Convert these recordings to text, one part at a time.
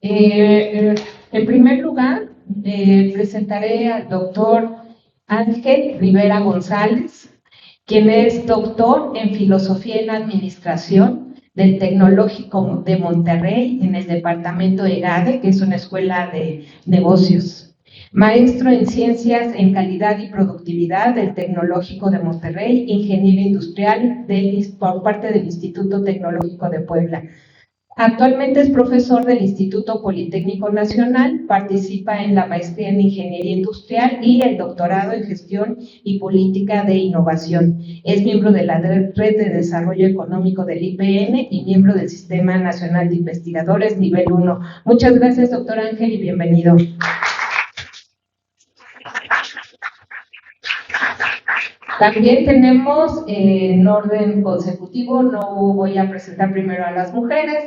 En primer lugar, presentaré al doctor Ángel Rivera González, quien es doctor en Filosofía en Administración del Tecnológico de Monterrey, en el departamento de EGADE, que es una escuela de negocios. Maestro en Ciencias en Calidad y Productividad del Tecnológico de Monterrey, ingeniero industrial por parte del Instituto Tecnológico de Puebla. Actualmente es profesor del Instituto Politécnico Nacional, participa en la maestría en Ingeniería Industrial y el doctorado en Gestión y Política de Innovación. Es miembro de la Red de Desarrollo Económico del IPN y miembro del Sistema Nacional de Investigadores Nivel 1. Muchas gracias, doctor Ángel, y bienvenido. También tenemos en orden consecutivo, no voy a presentar primero a las mujeres,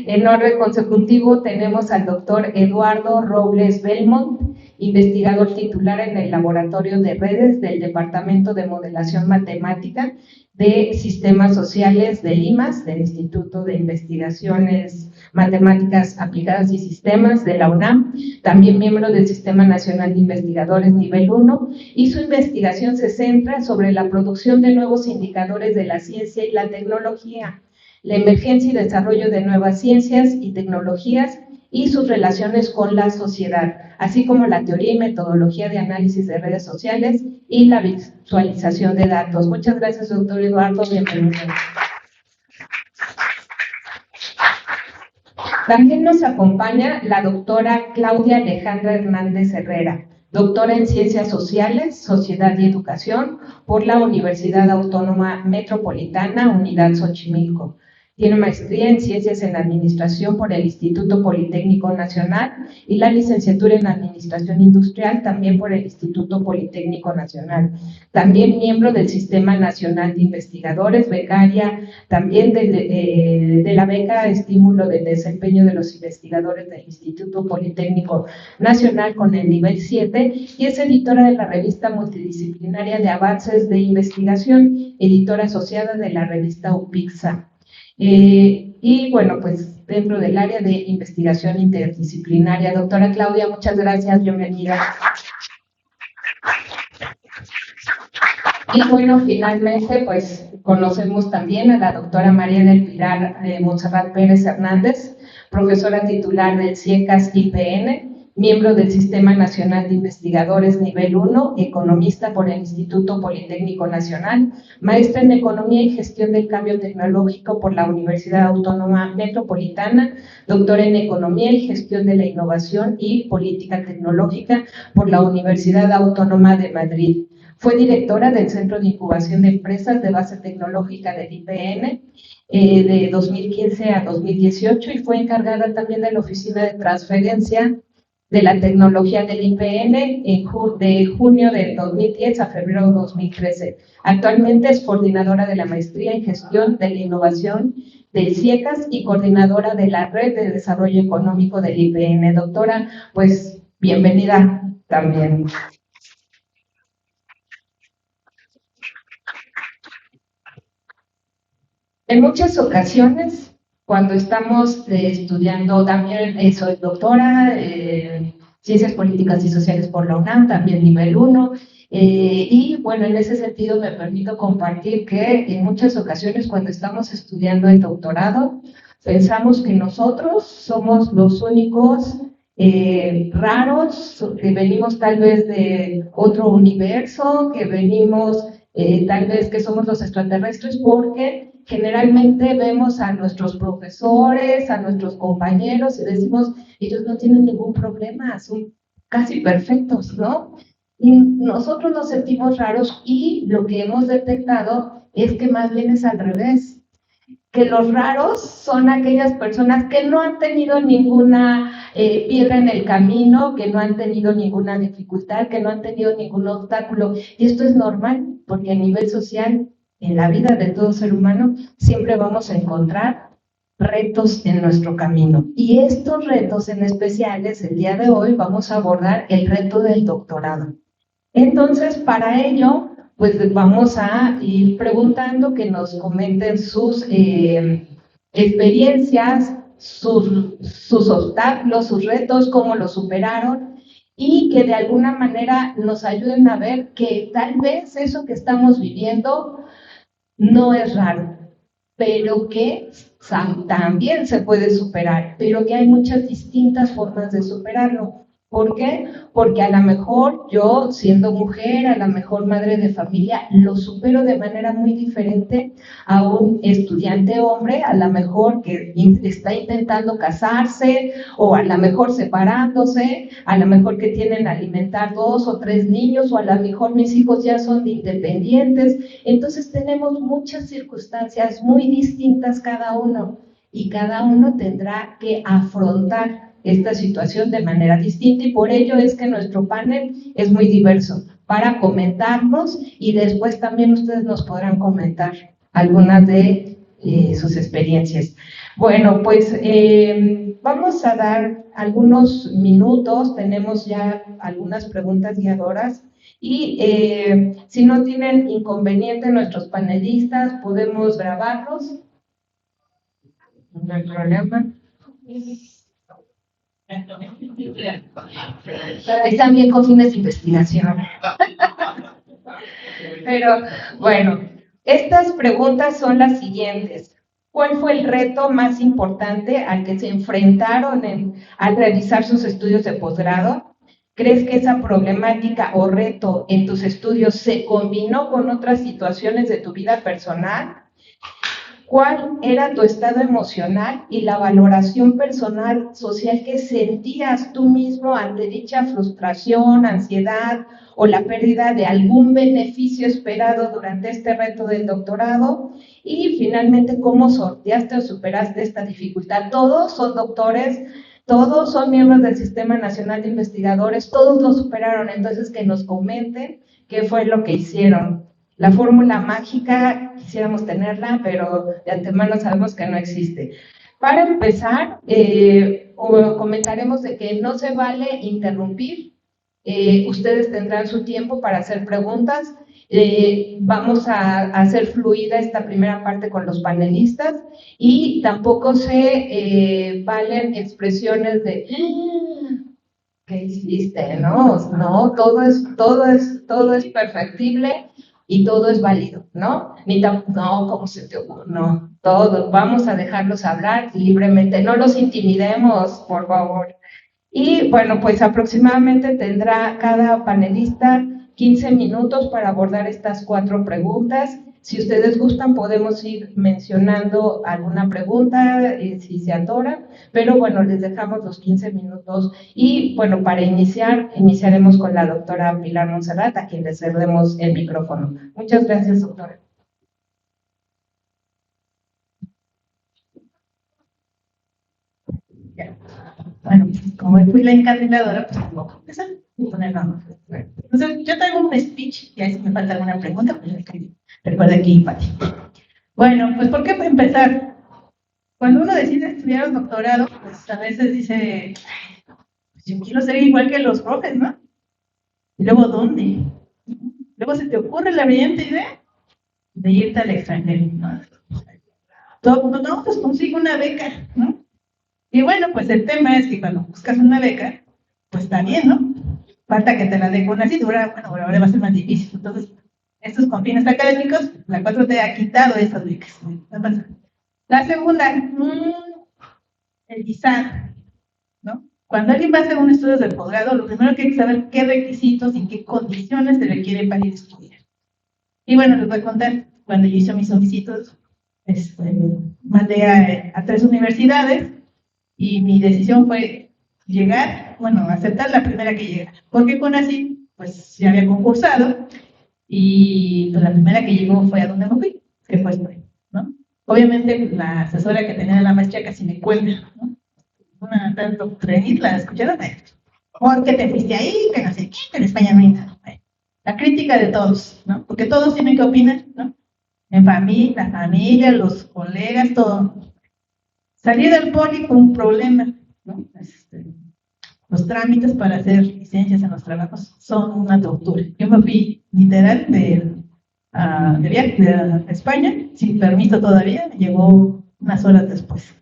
en orden consecutivo tenemos al doctor Eduardo Robles Belmont, investigador titular en el Laboratorio de Redes del Departamento de Modelación Matemática de Sistemas Sociales de IMAS, del Instituto de Investigaciones Matemáticas Aplicadas y Sistemas de la UNAM, también miembro del Sistema Nacional de Investigadores Nivel 1, y su investigación se centra sobre la producción de nuevos indicadores de la ciencia y la tecnología, la emergencia y desarrollo de nuevas ciencias y tecnologías y sus relaciones con la sociedad, así como la teoría y metodología de análisis de redes sociales y la visualización de datos. Muchas gracias, doctor Eduardo, bienvenido. También nos acompaña la doctora Claudia Alejandra Hernández Herrera, doctora en Ciencias Sociales, Sociedad y Educación por la Universidad Autónoma Metropolitana, Unidad Xochimilco. Tiene maestría en Ciencias en Administración por el Instituto Politécnico Nacional y la licenciatura en Administración Industrial también por el Instituto Politécnico Nacional. También miembro del Sistema Nacional de Investigadores, becaria también de la beca Estímulo del Desempeño de los Investigadores del Instituto Politécnico Nacional con el nivel 7 y es editora de la revista multidisciplinaria de avances de investigación, editora asociada de la revista UPIXA. Y bueno, pues dentro del área de investigación interdisciplinaria. Doctora Claudia, muchas gracias, bienvenida. Y bueno, finalmente, pues conocemos también a la doctora María del Pilar Montserrat Pérez Hernández, profesora titular del CIECAS IPN, miembro del Sistema Nacional de Investigadores Nivel 1, economista por el Instituto Politécnico Nacional, maestra en Economía y Gestión del Cambio Tecnológico por la Universidad Autónoma Metropolitana, doctora en Economía y Gestión de la Innovación y Política Tecnológica por la Universidad Autónoma de Madrid. Fue directora del Centro de Incubación de Empresas de Base Tecnológica del IPN de 2015 a 2018 y fue encargada también de la Oficina de Transferencia de la Tecnología del IPN de junio del 2010 a febrero de 2013. Actualmente es coordinadora de la Maestría en Gestión de la Innovación del CIECAS y coordinadora de la Red de Desarrollo Económico del IPN. Doctora, pues bienvenida también. En muchas ocasiones, cuando estamos estudiando, también soy doctora en Ciencias Políticas y Sociales por la UNAM, también nivel 1, y bueno, en ese sentido me permito compartir que en muchas ocasiones cuando estamos estudiando el doctorado, pensamos que nosotros somos los únicos raros, que venimos tal vez de otro universo, que venimos tal vez que somos los extraterrestres, porque generalmente vemos a nuestros profesores, a nuestros compañeros y decimos, ellos no tienen ningún problema, son casi perfectos, ¿no? Y nosotros nos sentimos raros y lo que hemos detectado es que más bien es al revés, que los raros son aquellas personas que no han tenido ninguna piedra en el camino, que no han tenido ninguna dificultad, que no han tenido ningún obstáculo. Y esto es normal, porque a nivel social, en la vida de todo ser humano, siempre vamos a encontrar retos en nuestro camino. Y estos retos en especiales, el día de hoy, vamos a abordar el reto del doctorado. Entonces, para ello, pues vamos a ir preguntando que nos comenten sus experiencias, sus obstáculos, sus retos, cómo los superaron, y que de alguna manera nos ayuden a ver que tal vez eso que estamos viviendo no es raro, pero que también se puede superar, pero que hay muchas distintas formas de superarlo. ¿Por qué? Porque a lo mejor yo, siendo mujer, a lo mejor madre de familia, lo supero de manera muy diferente a un estudiante hombre, a lo mejor que está intentando casarse, o a lo mejor separándose, a lo mejor que tienen que alimentar 2 o 3 niños, o a lo mejor mis hijos ya son independientes. Entonces tenemos muchas circunstancias muy distintas cada uno, y cada uno tendrá que afrontar esta situación de manera distinta, y por ello es que nuestro panel es muy diverso, para comentarnos, y después también ustedes nos podrán comentar algunas de sus experiencias. Bueno, pues vamos a dar algunos minutos, tenemos ya algunas preguntas guiadoras, y si no tienen inconveniente nuestros panelistas, podemos grabarlos, no hay problema. Están bien con fines de investigación. Pero bueno, estas preguntas son las siguientes. ¿Cuál fue el reto más importante al que se enfrentaron al realizar sus estudios de posgrado? ¿Crees que esa problemática o reto en tus estudios se combinó con otras situaciones de tu vida personal? ¿Cuál era tu estado emocional y la valoración personal social que sentías tú mismo ante dicha frustración, ansiedad o la pérdida de algún beneficio esperado durante este reto del doctorado? Y finalmente, ¿cómo sorteaste o superaste esta dificultad? Todos son doctores, todos son miembros del Sistema Nacional de Investigadores, todos lo superaron. Entonces, que nos comenten qué fue lo que hicieron. La fórmula mágica quisiéramos tenerla, pero de antemano sabemos que no existe. Para empezar, comentaremos de que no se vale interrumpir. Ustedes tendrán su tiempo para hacer preguntas. Vamos a hacer fluida esta primera parte con los panelistas, y tampoco se valen expresiones de ¿qué hiciste? No, todo es perfectible y todo es válido, ¿no? No, ¿cómo se te ocurre? No, todo, vamos a dejarlos hablar libremente, no los intimidemos, por favor. Y bueno, pues aproximadamente tendrá cada panelista 15 minutos para abordar estas 4 preguntas. Si ustedes gustan, podemos ir mencionando alguna pregunta si se atora, pero bueno, les dejamos los 15 minutos. Y bueno, para iniciaremos con la doctora Pilar Monserrat, a quien le cedemos el micrófono. Muchas gracias, doctora. Bueno, como fui la encarceladora, pues tengo que empezar y poner la. Entonces, yo traigo un speech, y ahí si me falta alguna pregunta, pues recuerda aquí, Pati. Bueno, pues ¿por qué empezar? Cuando uno decide estudiar un doctorado, pues a veces dice, pues yo quiero ser igual que los profes, ¿no? Y luego, ¿dónde? Luego se te ocurre la brillante idea de irte al extranjero, ¿no? Todo el mundo, no, pues consigo una beca, ¿no? Y bueno, pues el tema es que cuando buscas una beca, pues está bien, ¿no? Falta que te la den con una dura, bueno, ahora va a ser más difícil. Entonces, estos con fines académicos, la 4T ha quitado esas becas. La segunda, el guisar, ¿no? Cuando alguien va a hacer un estudio de posgrado, lo primero que hay que saber qué requisitos y qué condiciones se requiere para ir a estudiar. Y bueno, les voy a contar, cuando yo hice mis solicitudes, mandé a 3 universidades, y mi decisión fue aceptar la primera que llegara, porque con así, pues ya había concursado, y pues la primera que llegó fue a donde me fui, que fue ¿no? Obviamente la asesora que tenía de la maestría casi me cuelga, ¿no? Una tal doctrinita, ¿la escucharon? ¿Por qué te fuiste ahí? Que no sé qué, que en España no hay nada. La crítica de todos, ¿no? Porque todos tienen que opinar, ¿no? En familia, la familia, los colegas, todo. Salir del poli fue un problema, ¿no? Los trámites para hacer licencias en los trabajos son una tortura. Yo me fui literal de viaje a España, sin permiso todavía, llegó unas horas después.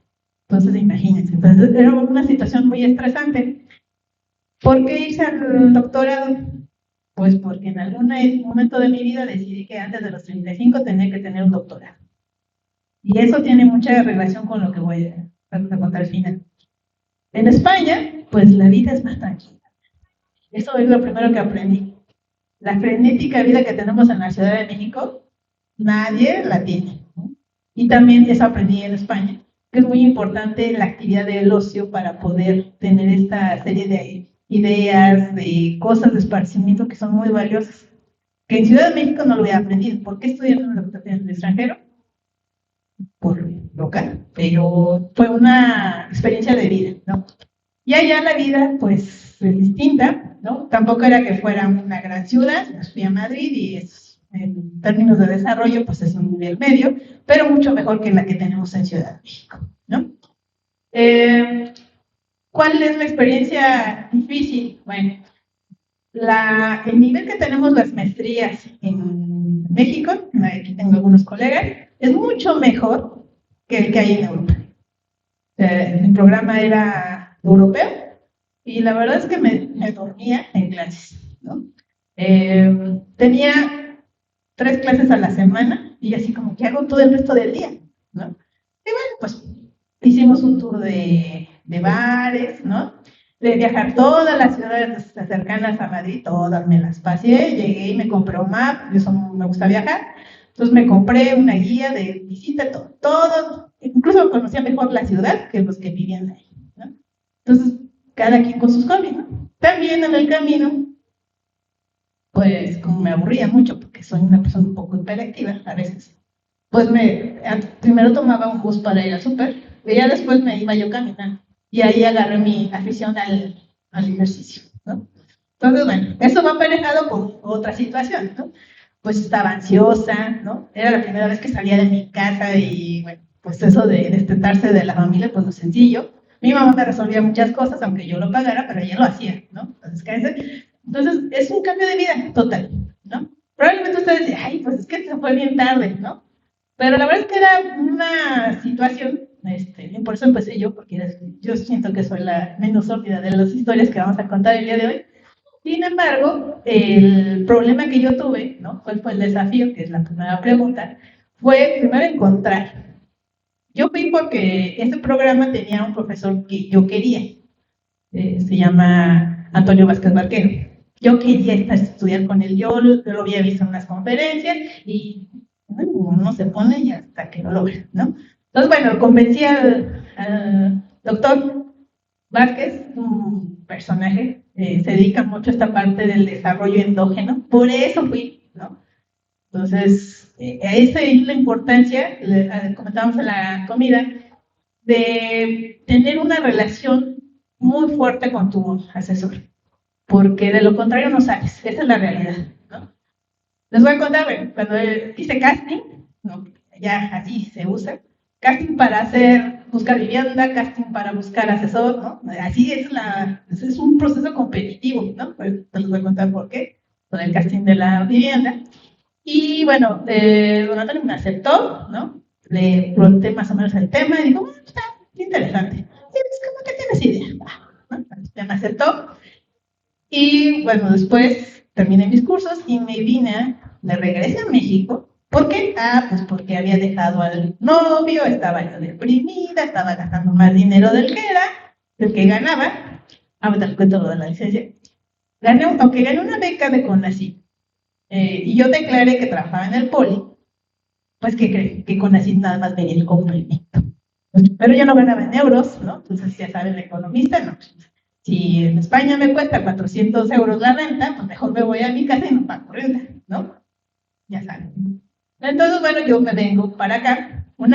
Entonces, imagínense. Entonces, era una situación muy estresante. ¿Por qué hice el doctorado? Pues porque en algún momento de mi vida decidí que antes de los 35 tenía que tener un doctorado. Y eso tiene mucha relación con lo que voy a contar al final. En España, pues la vida es más tranquila. Eso es lo primero que aprendí. La frenética vida que tenemos en la Ciudad de México, nadie la tiene, ¿no? Y también eso aprendí en España, que es muy importante la actividad del ocio para poder tener esta serie de ideas, de cosas de esparcimiento que son muy valiosas. Que en Ciudad de México no lo había aprendido. ¿Por qué estudiar en el extranjero? Por local, pero fue una experiencia de vida, ¿no? Y allá la vida, pues, es distinta, ¿no? Tampoco era que fuera una gran ciudad, fui a Madrid y es, en términos de desarrollo, pues es un nivel medio, pero mucho mejor que la que tenemos en Ciudad de México, ¿no? ¿Cuál es la experiencia difícil? Bueno, el nivel que tenemos las maestrías en México, aquí tengo algunos colegas, es mucho mejor que el que hay en Europa. Mi programa era europeo y la verdad es que me dormía en clases, ¿no? Tenía 3 clases a la semana y así como, ¿qué hago todo el resto del día? ¿No? Y bueno, pues hicimos un tour de bares, ¿no? De viajar todas las ciudades cercanas a Madrid, todas me las pasé, llegué y me compré un mapa, eso me gusta viajar, entonces me compré una guía de visita, todo, incluso conocía mejor la ciudad que los que vivían ahí, ¿no? Entonces, cada quien con sus hobbies, ¿no? También en el camino, pues como me aburría mucho, porque soy una persona un poco hiperactiva a veces, pues primero tomaba un bus para ir al súper, y ya después me iba yo caminando. Y ahí agarré mi afición al ejercicio, ¿no? Entonces, bueno, eso va aparejado con otra situación, ¿no? Pues estaba ansiosa, ¿no? Era la primera vez que salía de mi casa y, bueno, pues eso de destetarse de la familia, pues no es sencillo. Mi mamá me resolvía muchas cosas, aunque yo lo pagara, pero ella lo hacía, ¿no? Entonces es un cambio de vida total, ¿no? Probablemente ustedes dicen, ay, pues es que se fue bien tarde, ¿no? Pero la verdad es que era una situación, por eso empecé yo, porque yo siento que soy la menos sólida de las historias que vamos a contar el día de hoy. Sin embargo, el problema que yo tuve, ¿no? ¿Cuál fue el desafío? Que es la primera pregunta, fue primero encontrar. Yo fui porque este programa tenía un profesor que yo quería, se llama Antonio Vázquez Barquero. Yo quería estudiar con él, yo lo había visto en unas conferencias y bueno, uno se pone y hasta que lo logra, ¿no? Entonces, bueno, convencí al doctor Vázquez, un personaje, se dedica mucho a esta parte del desarrollo endógeno, por eso fui, ¿no? Entonces, esa es la importancia, comentábamos en la comida, de tener una relación muy fuerte con tu asesor, porque de lo contrario no sabes, esa es la realidad, ¿no? Les voy a contar, bueno, cuando hice casting, ¿no? Ya así se usa, casting para buscar vivienda, casting para buscar asesor, ¿no? Así es un proceso competitivo, ¿no? Pues les voy a contar por qué, con el casting de la vivienda. Y bueno, don Antonio me aceptó, ¿no? Le pregunté más o menos el tema y dijo, está interesante. Y pues, ¿cómo que tienes idea? ¿No? Ya me aceptó. Y bueno, después terminé mis cursos y me regresé a México. ¿Por qué? Pues porque había dejado al novio, estaba yo deprimida, estaba gastando más dinero del que ganaba. Ahorita les cuento lo de la licencia. Aunque gané una beca de CONACYT, y yo declaré que trabajaba en el poli, pues que creen que CONACYT nada más venía el complemento. Pero yo no ganaba en euros, ¿no? Entonces ya saben, la economista, no. Si en España me cuesta 400 euros la renta, pues mejor me voy a mi casa y no pago renta, ¿no? Ya saben. Entonces, bueno, yo me vengo para acá, pues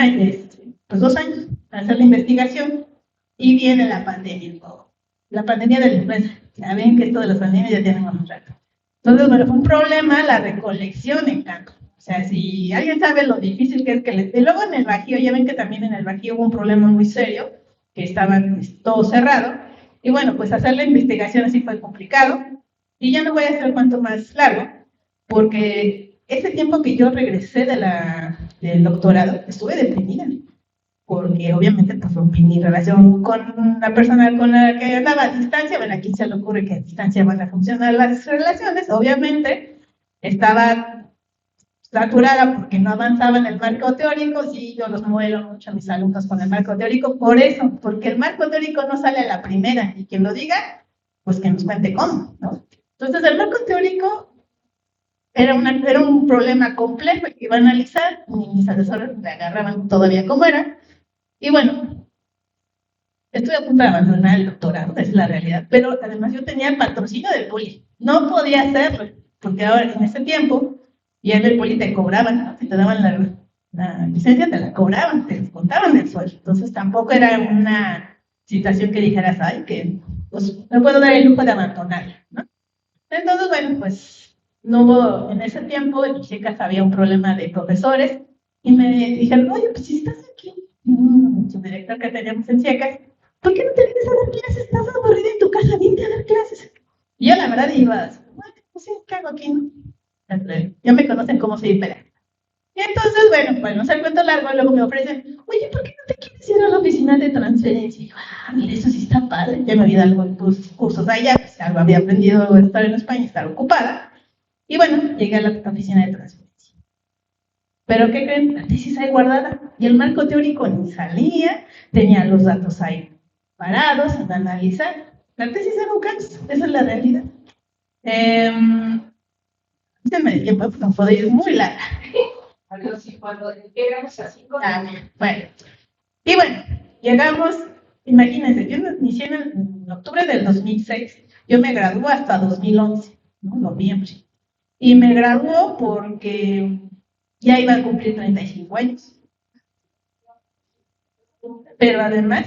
2 años, a hacer la investigación y viene la pandemia. La pandemia de la influenza. Ya ven que esto de las pandemias ya tenemos un rato. Entonces, bueno, fue un problema la recolección en campo. O sea, si alguien sabe lo difícil que es y luego en el Bajío, ya ven que también en el Bajío hubo un problema muy serio, que estaban todo cerrado. Y bueno, pues hacer la investigación así fue complicado. Y ya no voy a hacer cuánto más largo, porque ese tiempo que yo regresé del doctorado, estuve deprimida. porque obviamente pues rompí mi relación con la persona con la que andaba a distancia. Bueno, ¿a quién se le ocurre que a distancia van a funcionar las relaciones? Obviamente estaba saturada porque no avanzaba en el marco teórico. Sí, yo los muelo mucho a mis alumnos con el marco teórico, por eso, porque el marco teórico no sale a la primera, y quien lo diga, pues que nos cuente cómo, ¿no? Entonces, el marco teórico era un problema complejo que iba a analizar, mis asesores me agarraban todavía como era, y bueno, estoy a punto de abandonar el doctorado, es la realidad, pero además yo tenía el patrocinio del poli, no podía hacerlo, porque ahora en ese tiempo, ya en el poli te cobraban, ¿no? Si te daban la licencia, te la cobraban, te descontaban del sueldo, entonces tampoco era una situación que dijeras, ay, que pues no puedo dar el lujo de abandonarla, ¿no? Entonces, bueno, pues no hubo, en ese tiempo en ICECAS había un problema de profesores y me dijeron, oye, pues si estás aquí, su director que teníamos en ICECAS, ¿por qué no te vienes a dar clases? Estás aburrida en tu casa, vente a dar clases. Y yo la verdad iba, bueno, pues sí, ¿qué hago aquí? Ya me conocen como soy hiperactiva. Y entonces, bueno, pues no sé el cuento largo, luego me ofrecen, oye, ¿por qué no te quieres ir a la oficina de transferencia? Y digo, mira, eso sí está padre. Ya me había dado algunos cursos allá, pues algo había aprendido a estar en España, estar ocupada. Y bueno, llegué a la oficina de transferencia. Pero ¿qué creen? La tesis ahí guardada. Y el marco teórico ni salía, tenía los datos ahí parados, sin analizar. La tesis era un caos, esa es la realidad. Díganme de tiempo, porque no puedo ir muy larga. Cuando llegamos a 5 bueno. Y bueno, llegamos, imagínense, yo inicié en octubre del 2006, yo me gradué hasta 2011, ¿no? Noviembre. Y me graduó porque ya iba a cumplir 35 años. Pero además,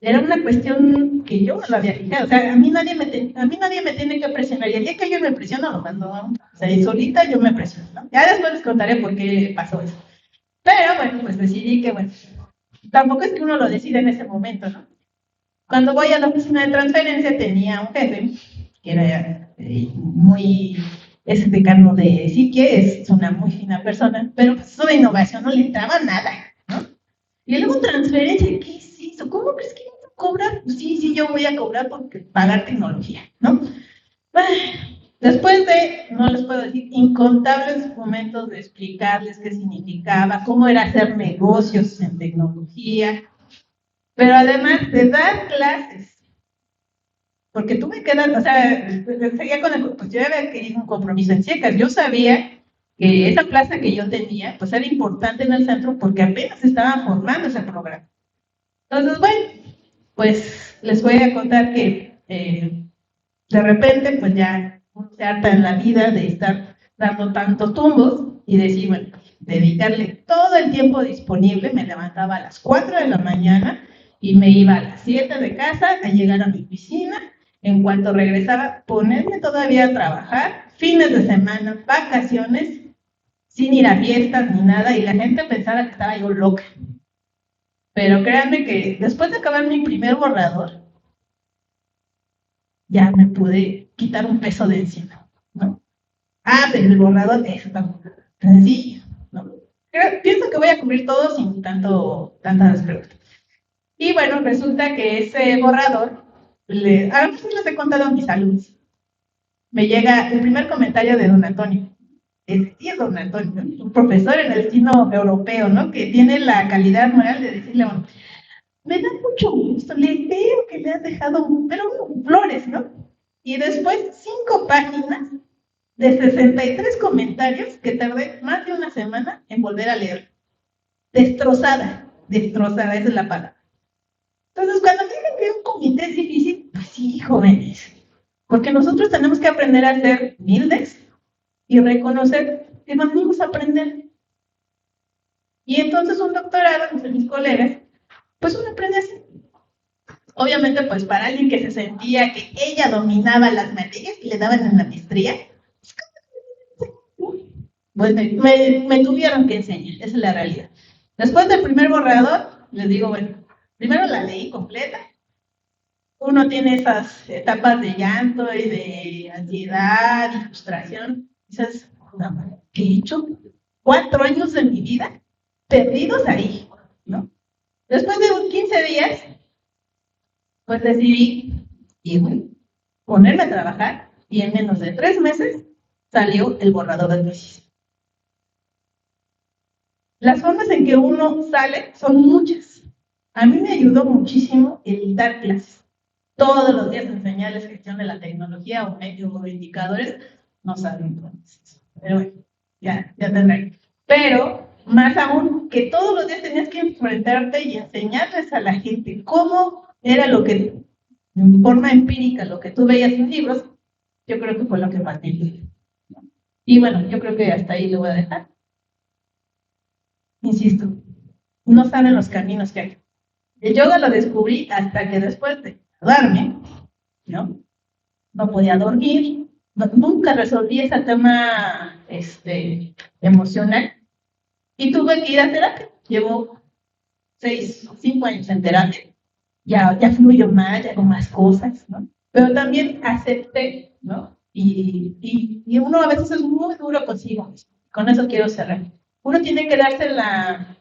era una cuestión que yo no lo había fijado. O sea, a mí nadie me tiene que presionar. Y el día que yo me presiono, lo mando a o sea, y solita yo me presiono, ¿no? Ya después les contaré por qué pasó eso. Pero bueno, pues decidí que, bueno, tampoco es que uno lo decida en ese momento, ¿no? Cuando voy a la oficina de transferencia tenía un jefe que era muy, es decano de psique, es una muy fina persona, pero pues eso de innovación no le entraba nada, ¿no? Y luego transferencia, ¿qué es eso? ¿Cómo crees que vas a cobrar? Pues sí, yo voy a cobrar porque pagar tecnología, ¿no? Después de, no les puedo decir, incontables momentos de explicarles qué significaba, cómo era hacer negocios en tecnología, pero además de dar clases, porque tuve que dar, o sea, seguía con el, pues yo había querido un compromiso en ICECAS, yo sabía que esa plaza que yo tenía, pues era importante en el centro porque apenas estaba formando ese programa. Entonces, bueno, pues les voy a contar que de repente, pues ya uno se harta en la vida de estar dando tantos tumbos y decir, bueno, dedicarle todo el tiempo disponible. Me levantaba a las 4 de la mañana y me iba a las 7 de casa a llegar a mi oficina. En cuanto regresaba, ponerme todavía a trabajar, fines de semana, vacaciones, sin ir a fiestas ni nada, y la gente pensaba que estaba yo loca. Pero créanme que después de acabar mi primer borrador, ya me pude quitar un peso de encima, ¿no? Pero el borrador es tan sencillo, ¿no? Pienso que voy a cubrir todo sin tantas preguntas. Y bueno, resulta que ese borrador, a veces les he contado a mis alumnos, me llega el primer comentario de don Antonio. Sí, es don Antonio, ¿no? Un profesor en el destino europeo, ¿no? Que tiene la calidad moral de decirle, bueno, me da mucho gusto, le veo que le has dejado, pero flores, ¿no? Y después 5 páginas de 63 comentarios que tardé más de una semana en volver a leer. Destrozada, esa es la palabra. Entonces, cuando digan que un comité es difícil, pues sí, jóvenes, porque nosotros tenemos que aprender a ser humildes y reconocer que nos venimos a aprender. Y entonces un doctorado, entre mis colegas, pues uno aprende así. Obviamente, pues para alguien que se sentía que ella dominaba las materias que le daban en la maestría, pues me tuvieron que enseñar, esa es la realidad. Después del primer borrador, les digo, bueno, primero la leí completa. Uno tiene esas etapas de llanto y de ansiedad y frustración. Dices, ¿qué he hecho? 4 años de mi vida perdidos ahí. Después de 15 días, pues decidí irme, ponerme a trabajar y en menos de 3 meses salió el borrador de tesis. Las formas en que uno sale son muchas. A mí me ayudó muchísimo el dar clases. Todos los días enseñarles gestión de la tecnología o medios o indicadores, no saben entonces. Pero bueno, ya tendré. Pero más aún, que todos los días tenías que enfrentarte y enseñarles a la gente cómo era lo que, en forma empírica, lo que tú veías en libros, yo creo que fue lo que más me ayudó. Y bueno, yo creo que hasta ahí lo voy a dejar. Insisto, no saben los caminos que hay. El yoga lo descubrí hasta que después de graduarme, ¿no? No podía dormir, nunca resolví ese tema emocional y tuve que ir a terapia. Llevo 5 años en terapia. Ya fluyo más, ya hago más cosas, ¿no? Pero también acepté, ¿no? Y uno a veces es muy duro consigo mismo. Con eso quiero cerrar. Uno tiene que darse la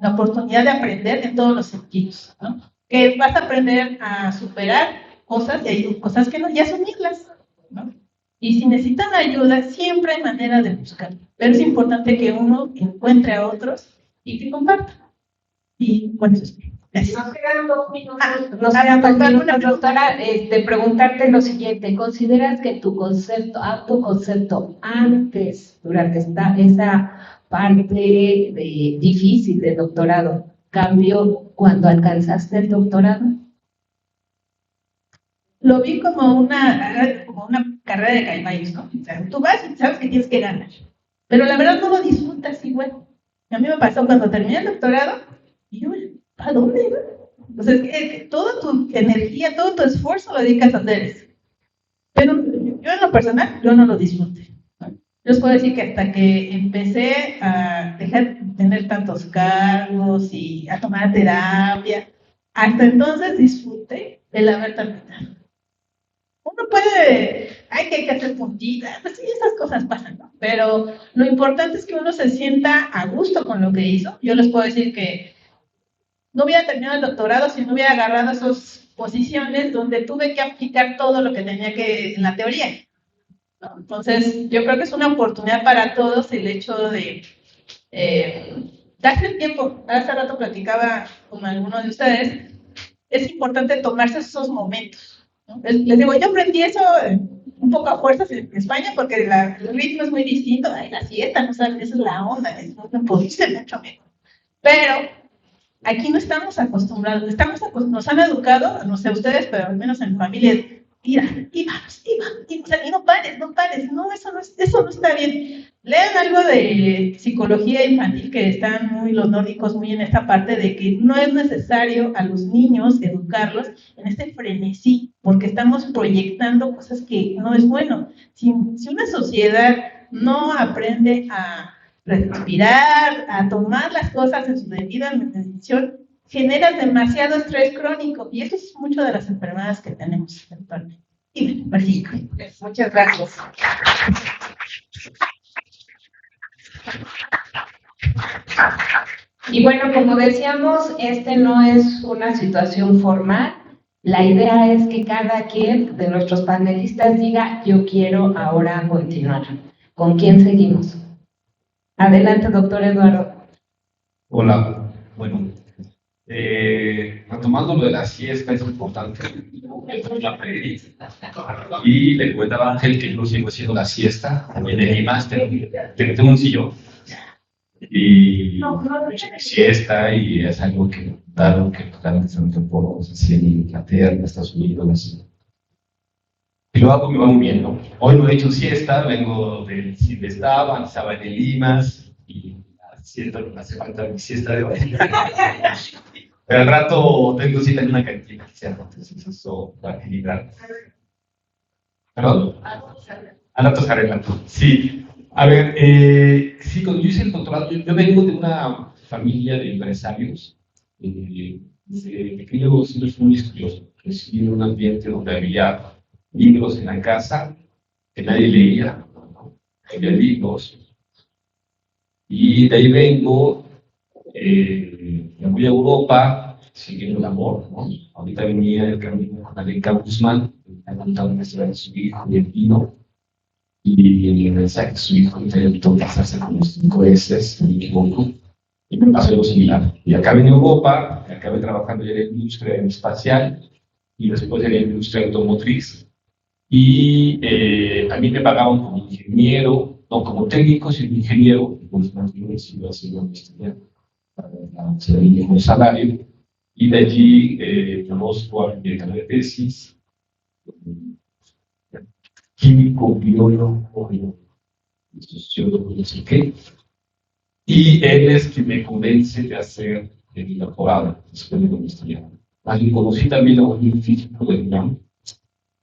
oportunidad de aprender en todos los sentidos, ¿no? Que vas a aprender a superar cosas y hay cosas que no, y asumirlas, ¿no? Y si necesitan ayuda, siempre hay manera de buscar. Pero es importante que uno encuentre a otros y que comparta. Y bueno, eso es. Gracias. Nos quedan 2 minutos. Nos quedan 2 minutos, doctora. Preguntarte lo siguiente: ¿consideras que tu autoconcepto antes, durante esa parte difícil del doctorado, cambió cuando alcanzaste el doctorado? Lo vi como una carrera de caballos, ¿no? O sea, tú vas y sabes que tienes que ganar. Pero la verdad no lo disfrutas igual. A mí me pasó cuando terminé el doctorado, y yo, ¿a dónde iba? O sea, es que toda tu energía, todo tu esfuerzo lo dedicas a hacer eso. Pero yo en lo personal, yo no lo disfruté. ¿No? Yo les puedo decir que hasta que empecé a dejar de tener tantos cargos y a tomar terapia, hasta entonces disfruté el haber terminado. Uno puede, hay que hacer puntitas, pues sí, esas cosas pasan, ¿no? Pero lo importante es que uno se sienta a gusto con lo que hizo. Yo les puedo decir que no hubiera terminado el doctorado si no hubiera agarrado esas posiciones donde tuve que aplicar todo lo que tenía que en la teoría, ¿no? Entonces, yo creo que es una oportunidad para todos el hecho de darse el tiempo. Hace rato platicaba con alguno de ustedes, es importante tomarse esos momentos, ¿no? Les digo, yo aprendí eso un poco a fuerzas en España porque el ritmo es muy distinto. Ay, la siesta, no sabes, esa es la onda, no pudiste mucho mejor. Pero aquí no estamos acostumbrados, nos han educado, no sé ustedes, pero al menos en mi familia, y vamos, y no pares, no, eso no está bien. Lean algo de psicología infantil, que están los nórdicos muy en esta parte de que no es necesario a los niños educarlos en este frenesí, porque estamos proyectando cosas que no es bueno. Si una sociedad no aprende a respirar, a tomar las cosas en su debida dimensión, generas demasiado estrés crónico y eso es mucho de las enfermedades que tenemos actualmente. Y bueno, muchas gracias. Y bueno, como decíamos, no es una situación formal. La idea es que cada quien de nuestros panelistas diga: yo quiero ahora continuar. ¿Con quién seguimos? Adelante, doctor Eduardo. Hola, bueno, retomando lo de la siesta, es importante. Y le comentaba a Ángel que yo sigo haciendo la siesta en el máster, que tengo un sillón y siesta, y es algo que, dado que totalmente se me por así en Inglaterra, en Estados Unidos, y lo hago, me va muy bien, ¿no? Hoy no he hecho siesta, vengo del de estaba en el Limas, y siento que me hace falta mi siesta de hoy. Pero al rato tengo cita en una cantina, entonces eso va a equilibrar. ¿Perdón? Al rato se arregla. Sí. A ver, sí, cuando yo hice el doctorado, yo vengo de una familia de empresarios. Desde pequeño siempre fui muy estudioso. Crecí en un ambiente donde había libros en la casa que nadie leía, ¿no? Había libros. Y de ahí vengo, Me voy a Europa, siguiendo el amor, ¿no? Ahorita venía el camino con Alenka Guzmán, ha contado una historia de su hijo y el vino, y el mensaje que su hijo intentó casarse como 5 veces, no me equivoco, y me pasó algo similar. Y acabé en Europa, acabé trabajando ya en la industria espacial, y después en la industria automotriz, y a mí me pagaban como ingeniero, no como técnico, sino ingeniero, y pues más bien iba haciendo una historia para hacer el mismo salario, y de allí conozco a mi director de tesis, químico, biólogo, sociólogo, no sé qué, y él es quien me convence de hacer el doctorado después de la maestría. Allí conocí también a un físico de UNAM,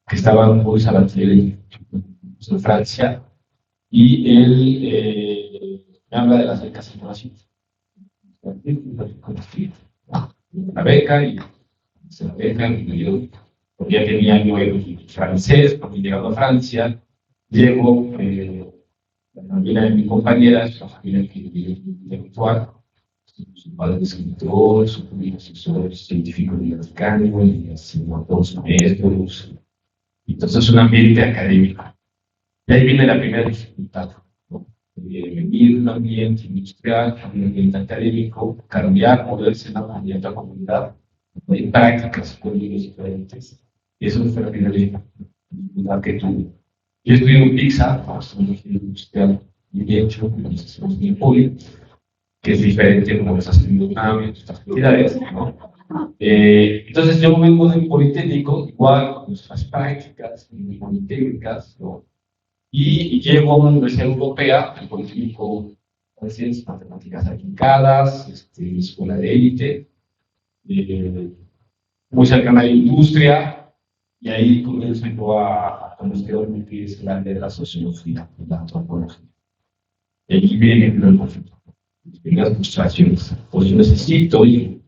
que estaba en Paul Sabatier en Francia, y él me habla de las becas en Brasil. La beca y se la beca, y yo, porque ya tenía yo el francés, porque llegando a Francia, llego, la familia de mi compañera es la familia que vive intelectual, su padre es escritor, su familia es científico americano, y así, ¿no? Todos maestros, entonces un ambiente académico. Y ahí viene la primera dificultad, ¿no? Venir de un ambiente industrial, un ambiente académico, cambiar, moverse en la ambiente de la comunidad, hay prácticas políticas diferentes. Y eso fue la primera dificultad que tuve. Yo estudié en Pixar, tecnología industrial y de hecho, en Poli, que es diferente como estás haciendo estas actividades, ¿no? Entonces yo vengo del Politécnico, igual con nuestras prácticas, politécnicas, ¿no? Y llego a una universidad europea, el Politécnico de Ciencias Matemáticas Aplicadas, escuela de élite, muy cercana a la industria, y ahí comienzo yo a conocer lo que es el área de la sociología, de la antropología. Y aquí viene el conflicto, las frustraciones. Pues yo necesito ir,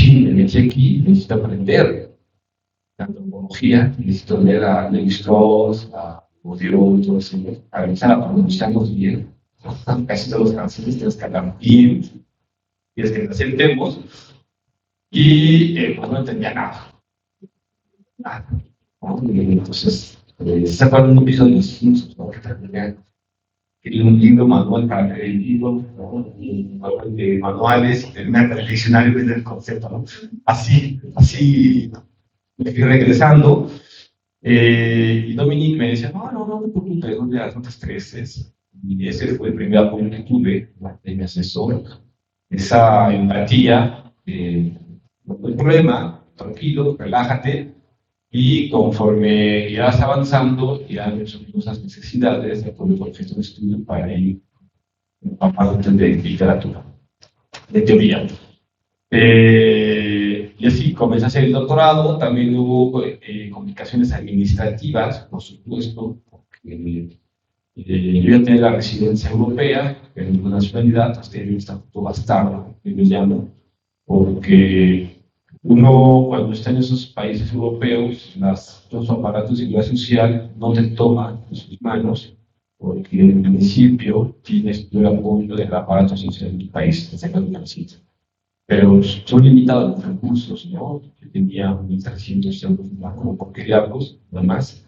me eché aquí, necesito aprender la antropología, necesito leer a Levi-Strauss, a Bourdieu, todo eso, a empezar a pronunciarnos bien. Casi todos los franceses tenemos que hablar bien, y es que nos sentemos, y pues no entendía nada. Entonces, ¿se acuerdan de un episodio de los Simpsons, ¿no? Que un libro manual para el libro, ¿no? Un manual de manuales, y terminar el diccionario del concepto, ¿no? Así me fui regresando, y Dominique me decía, no te preocupes, no te estreses. Y ese fue el primer apoyo que tuve de mi asesor, esa empatía, no hay problema, tranquilo, relájate, y conforme irás avanzando, irán surgiendo esas necesidades de acuerdo al objeto de estudio para ir empapándote de literatura, de teoría. Y así comencé a hacer el doctorado. También hubo complicaciones administrativas, por supuesto, porque yo ya tenía la residencia europea, pero en una nacionalidad, hasta el estatuto bastardo, que me llaman, porque uno, cuando está en esos países europeos, los aparatos de seguridad social no te toman en sus manos, porque en principio tienes el apoyo del aparato social del país, desde que lo necesitas. Pero son limitados los recursos, ¿no? Yo tenía 1.300 euros como porque diablos, nada más.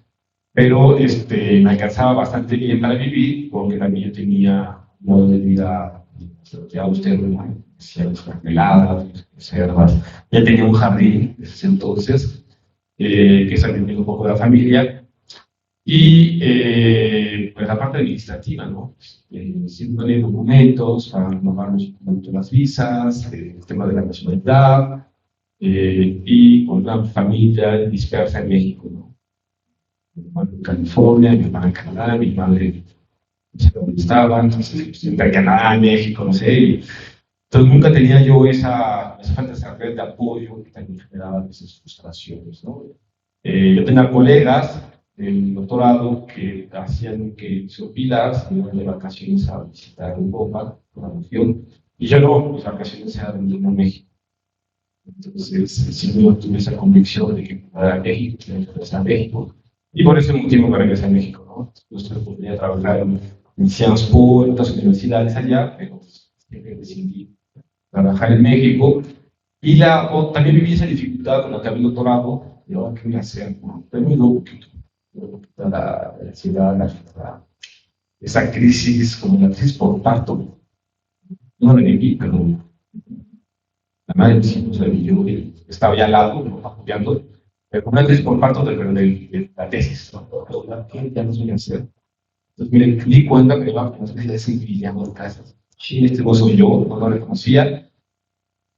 Pero me alcanzaba bastante bien para vivir, porque también yo tenía un modo de vida bastante austero, ¿no? Ciertas mermeladas, reservas. Ya tenía un jardín desde ese entonces, que se tenía un poco de la familia. Y pues la parte administrativa, ¿no? Siempre documentos para renovar los documentos de las visas, el tema de la nacionalidad, y con una familia dispersa en México, ¿no? Mi hermano en California, mi hermana en Canadá, mi madre no sé dónde estaba, entonces entre Canadá, México, no sé. Entonces nunca tenía yo esa falta de red de apoyo que también generaba esas frustraciones, ¿no? Yo tenía colegas del doctorado que hacían que su Pilar se iban de vacaciones a visitar Europa, la región, y yo no, mis vacaciones eran en México. Entonces, sí, yo tuve esa convicción de que para México, tenía que regresar a México, y por ese motivo me regresé a México, ¿no? Entonces, podría trabajar en Sciences Po, en otras universidades allá, pero siempre decidí trabajar en México. Y también viví esa dificultad con la que había doctorado, y ahora qué voy a hacer, ¿no? Pero me dio un poquito la ansiedad, esa crisis, como la crisis por parto, no la viví, pero la madre de mis hijos la vivió, y estaba ya al lado, ¿no? Apoyando, pero como una crisis por parto de la tesis, ¿no? ¿Qué ya no sé hacer? Entonces me di cuenta que iba a conocer ese envidiando de casas. Sí, este vos soy yo, no lo reconocía.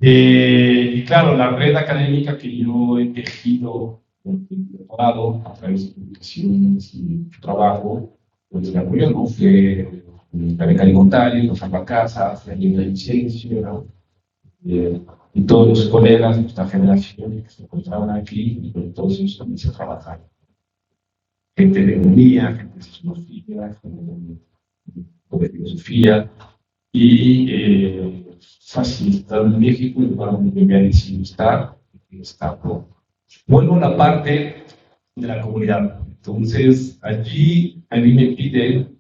Y claro, la red académica que yo he tejido en el doctorado a través de publicaciones y trabajo, pues me apoyó, ¿no? Fue la beca alimentaria, los ambacasas, la línea de licencia, ¿no? Y todos los colegas de esta generación que se encontraban aquí, y con todos ellos comencé a trabajar. Gente de economía, gente de sociología, gente de filosofía, y facilitar en México, el lugar donde me había decidido estar, vuelvo a la parte de la comunidad. Entonces, allí a mí me piden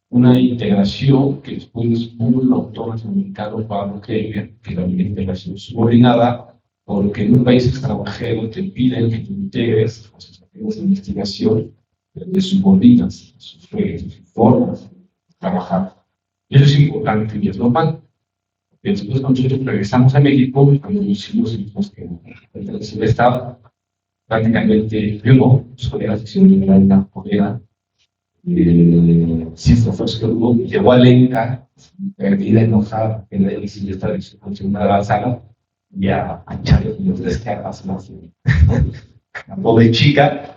una integración que después un autor norteamericano, Pablo Krieger, que la integración subordinada, porque en un país extranjero te piden que te integres a sus actividades de investigación, de subordinas, sus reglas, sus formas de trabajar. Y eso es importante y es normal. Después, cuando nosotros regresamos a México, cuando nos hicimos que el Estado, prácticamente yo no, sus colegas hicieron la colega, sí, fue que hubo, llegó a Lenca, perdida, enojada, en la edición de esta edición de la sala, y a echarle los descargas más, la pobre chica.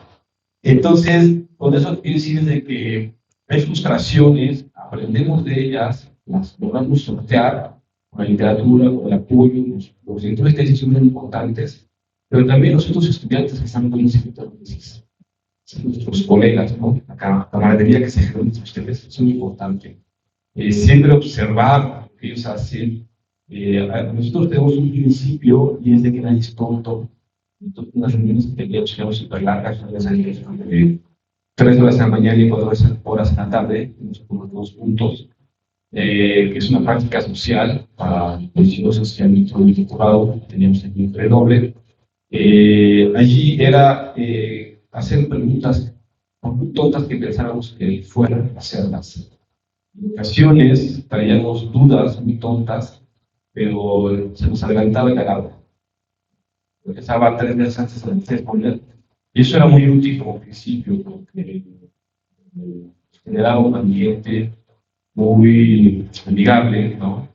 Entonces, con eso quiero decir de que hay frustraciones, aprendemos de ellas, las logramos sortear con la literatura, con el apoyo, los directores de tesis son muy importantes, pero también los otros estudiantes que están con ese tipo de tesis, nuestros colegas, ¿no? La camaradería que se genera entre ustedes es muy importante. Siempre observar lo que ellos hacen. Nosotros tenemos un principio y es de que nadie es tonto. Entonces, unas reuniones que teníamos súper largas, de 3 horas en la mañana y 4 horas en la tarde, nos todos juntos, que es una práctica social para el político social y todo el doctorado, teníamos aquí un redoble. Allí era hacer preguntas muy tontas que pensábamos que fueran a hacerlas. En ocasiones traíamos dudas muy tontas, pero se nos adelantaba el agua. Empezaba 3 meses antes de responder. Y eso era muy útil como principio, porque generaba un ambiente muy amigable, ¿no?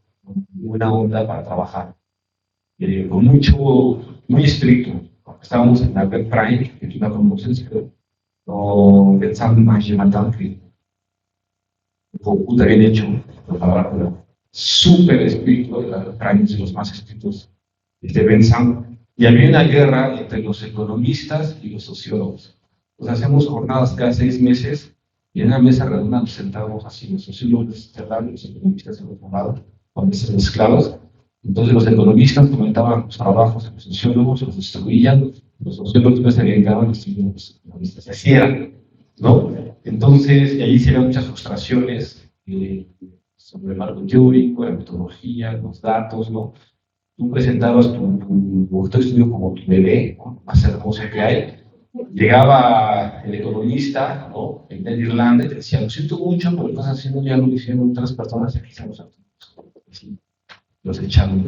Una onda para trabajar. Con muy estricto. Estábamos en la Web Prime, que es una promoción, no pensando más en matar que puta bien hecho, súper estricto, la Web Prime es de los más estrictos de Benzam. Y había una guerra entre los economistas y los sociólogos. Pues hacemos jornadas cada 6 meses y en una mesa redonda nos sentábamos así, los sociólogos cerrados, los economistas en otro lado, con mesas mezclados. Entonces los economistas comentaban los trabajos de los sociólogos, los distribuían, los sociólogos pues se dedicaban a distribuir los economistas. Así era, ¿no? Entonces, y ahí se ven muchas frustraciones sobre el marco teórico, la metodología, los datos, ¿no? Tú presentabas tu estudio como tu bebé, ¿no? Más hermoso que hay. Llegaba el economista, ¿no? El de Irlanda, y te decía, lo siento mucho, pero lo que estás haciendo ya lo hicieron otras personas, aquí estamos aquí. Los echaron.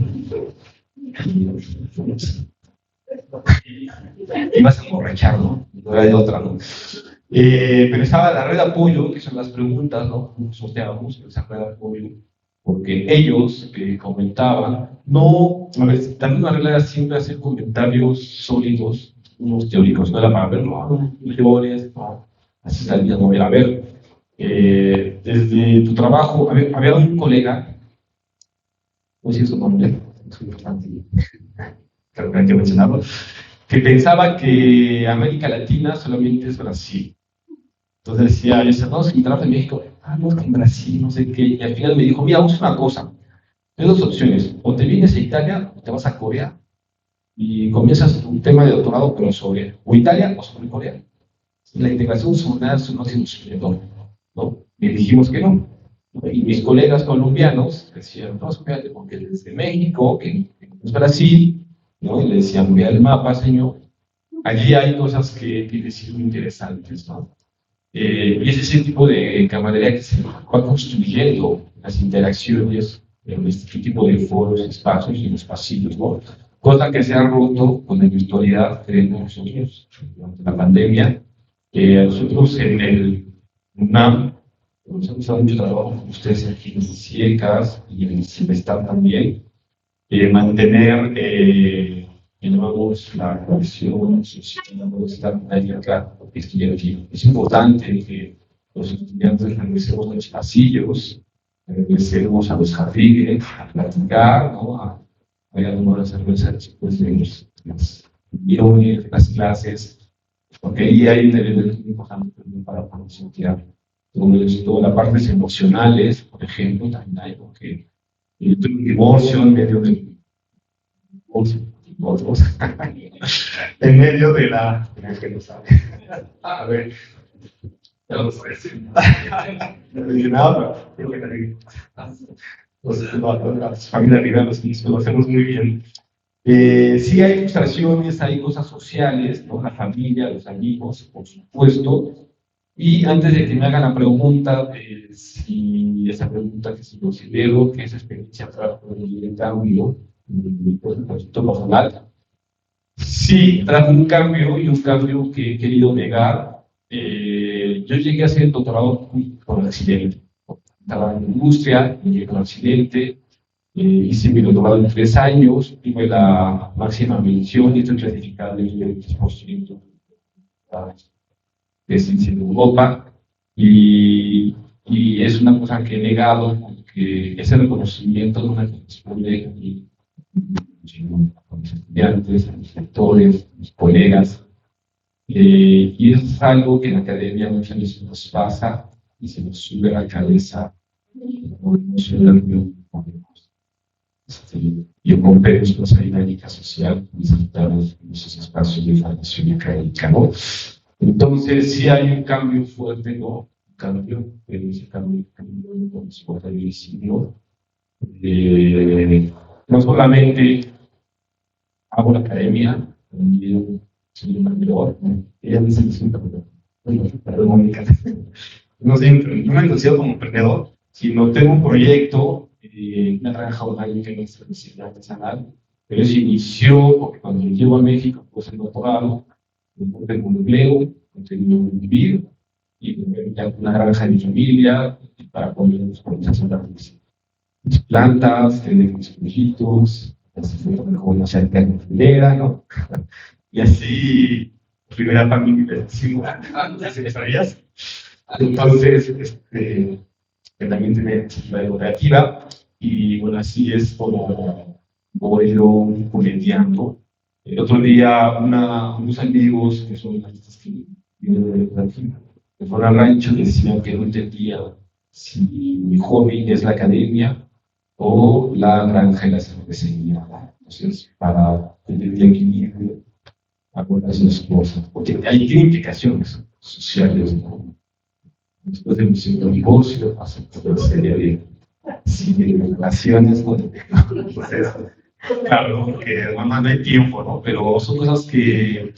Ibas a emborrachar, ¿no? No era de otra, ¿no? Pero estaba la red de apoyo, que son las preguntas, ¿no? Nos sorteábamos esa red de apoyo, porque ellos comentaban, no, a ver, también una regla era siempre hacer comentarios sólidos, unos teóricos, no era para ver, no, teorías, no, así salía, no era, a ver, desde tu trabajo, había un colega, no sé si su nombre, es importante, creo que hay que mencionarlo, que pensaba que América Latina solamente es Brasil. Entonces decía, no, si mi trabajo en México, no, es que en Brasil, no sé qué, y al final me dijo, mira, vamos a una cosa, tienes 2 opciones, o te vienes a Italia o te vas a Corea y comienzas tu tema de doctorado, pero sobre o Italia o sobre Corea. Y la integración subordinada no tiene un sujeto, ¿no? Y dijimos que no. Y mis colegas colombianos decían, no, espérate, porque desde México, que es Brasil, ¿no? Y le decían, vea el mapa, señor, allí hay cosas que decir muy interesantes, ¿no? Y es ese tipo de camaradería que se va construyendo las interacciones en este tipo de foros, espacios y los pasillos, ¿no? Cosa que se ha roto con la virtualidad que tenemos nosotros durante la pandemia. Nosotros en el UNAM hemos empezado mucho trabajo con ustedes aquí en CIECAS y en CIMESTAR también, mantener llamamos la cohesión social, esta dinámica estudiantil. Es importante que los estudiantes regresemos a los pasillos, regresemos a los jardines, a platicar, ¿no? A tomar la cerveza después de las reuniones, las clases, porque ahí hay un elemento muy importante para potenciar todo esto. Las partes emocionales, por ejemplo, también hay, porque el divorcio en medio del otros en medio de la que no sabe. A ver, ya lo sé. Mencionaba, las familias rivales lo hacemos muy bien. Sí hay frustraciones, hay cosas sociales, ¿no? La familia, los amigos, por supuesto. Y antes de que me hagan la pregunta, si esa pregunta que si considero que esa experiencia trajo un cambio en mi proyecto personal, sí trajo un cambio y un cambio que he querido negar. Yo llegué a hacer el doctorado por accidente. Estaba en la industria, llegué por accidente, hice mi doctorado en 3 años, tuve la máxima mención y estoy clasificado en el 10% de ciencia en Europa, y es una cosa que he negado porque ese reconocimiento no me corresponde a mí, a mis estudiantes, a mis lectores, a mis colegas, y es algo que en la academia muchas veces nos pasa y se nos sube a la cabeza. Yo compré esa dinámica social, necesitamos esos espacios de formación académica, ¿no? Entonces, sí hay un cambio fuerte, ¿no? Un cambio, pero ese cambio con su visible. No solamente hago la academia, también soy un emprendedor. Ella dice que soy un emprendedor. Perdón, Mónica. No me considero como emprendedor, sino tengo un proyecto, una granja online que es publicidad artesanal, pero eso inició porque cuando llego a México, pues el doctorado, tengo un empleo, tengo un vivir, y una granja de mi familia para poder hacer mis plantas, tener mis pollitos, con cerca de mi filera, ¿no? Y así, primera familia, decimos, ¿las sabías? Entonces, también tiene la cooperativa, y bueno, así es como voy yo jugueteando. El otro día, unos amigos que son artistas que viven de la cooperativa, que fueron al rancho y decían que no entendía si mi hobby es la academia o la granja y la cervecería. Entonces, para tener el equilibrio, hago las dos cosas, porque ahí tiene implicaciones sociales, ¿no? Después de mi segundo negocio, hace toda una serie de relaciones, ¿no? Entonces, claro, porque además no hay tiempo, ¿no? Pero son cosas que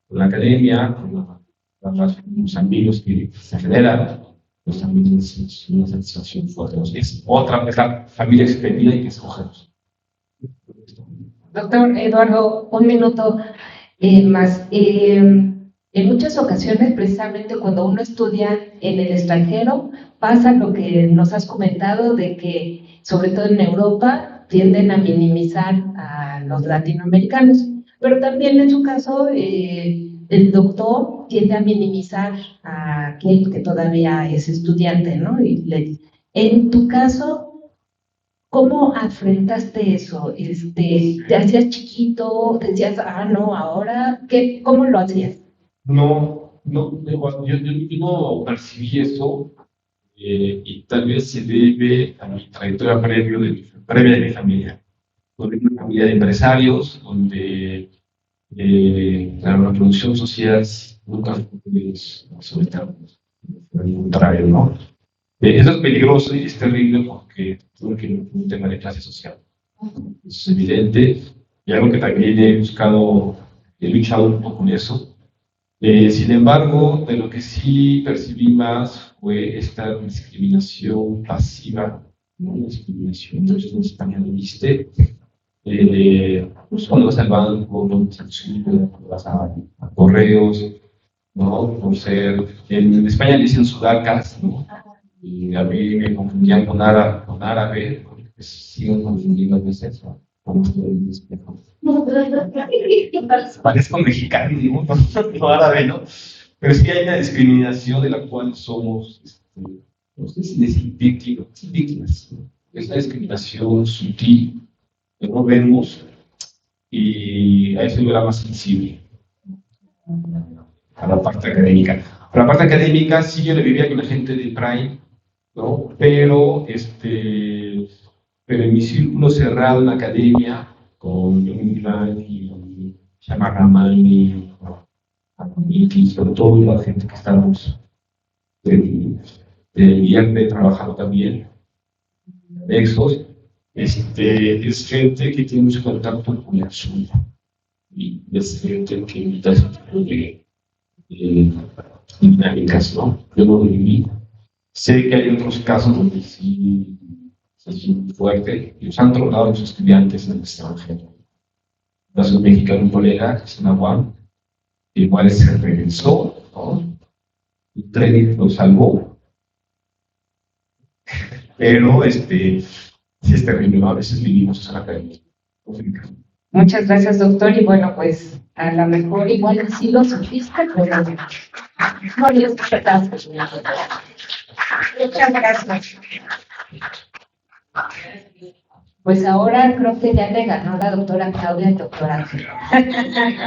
con la academia, con los amigos que se generan, pues también es una satisfacción fuerte. Es otra, es la familia expandida y que escogemos. Doctor Eduardo, un minuto más. En muchas ocasiones, precisamente cuando uno estudia en el extranjero, pasa lo que nos has comentado de que, sobre todo en Europa, tienden a minimizar a los latinoamericanos, pero también en su caso, el doctor tiende a minimizar a aquel que todavía es estudiante, ¿no? En tu caso, ¿cómo afrontaste eso? ¿Te hacías chiquito? ¿Decías, no, ahora? ¿Cómo lo hacías? Yo no percibí eso, y tal vez se debe a mi trayectoria previa de mi familia. Tuve una familia de empresarios donde la reproducción social nunca fue sobre todo, al contrario, ¿no? Eso es peligroso y es terrible porque creo que es un tema de clase social. Es evidente y algo que también he buscado, he luchado un poco con eso. Sin embargo, de lo que sí percibí más fue esta discriminación pasiva, ¿no? Discriminación, entonces en España lo viste. Pues cuando vas al banco, cuando vas al súper, cuando vas a correos, ¿no? Por ser, en España le dicen sudacas, ¿no? Y a mí me confundían con árabe, porque pues, sigo confundiendo a veces, ¿no? Como estoy en el espejo. Parezco mexicano, digo, no árabe, ¿no? Pero sí hay una discriminación de la cual somos, no sé si decir víctimas, ¿no? Es una discriminación sutil que no vemos y a eso yo era más sensible, a la parte académica. Para la parte académica sí yo le vivía con la gente de Prime, ¿no? Pero en mi círculo cerrado en la academia, con Yunglan y Shamarramani, y sobre todo la gente que estamos del IRB trabajando también, Exos, es gente que tiene mucho contacto con el sur y es gente que invita a ese tipo de dinámicas, ¿no? Yo no lo viví. Sé que hay otros casos donde sí es muy fuerte y los han tronado los estudiantes en el extranjero. El caso de México, un colega, que es una UAM, igual se regresó, ¿no? El trading lo salvó, pero sí es terrible, ¿no? A veces vivimos esa academia. Muchas gracias, doctor. Y bueno, pues a lo mejor igual sí lo supiste, pero no lo escuchaste. Muchas gracias. Pues ahora creo que ya le ganó la doctora Claudia el doctorado.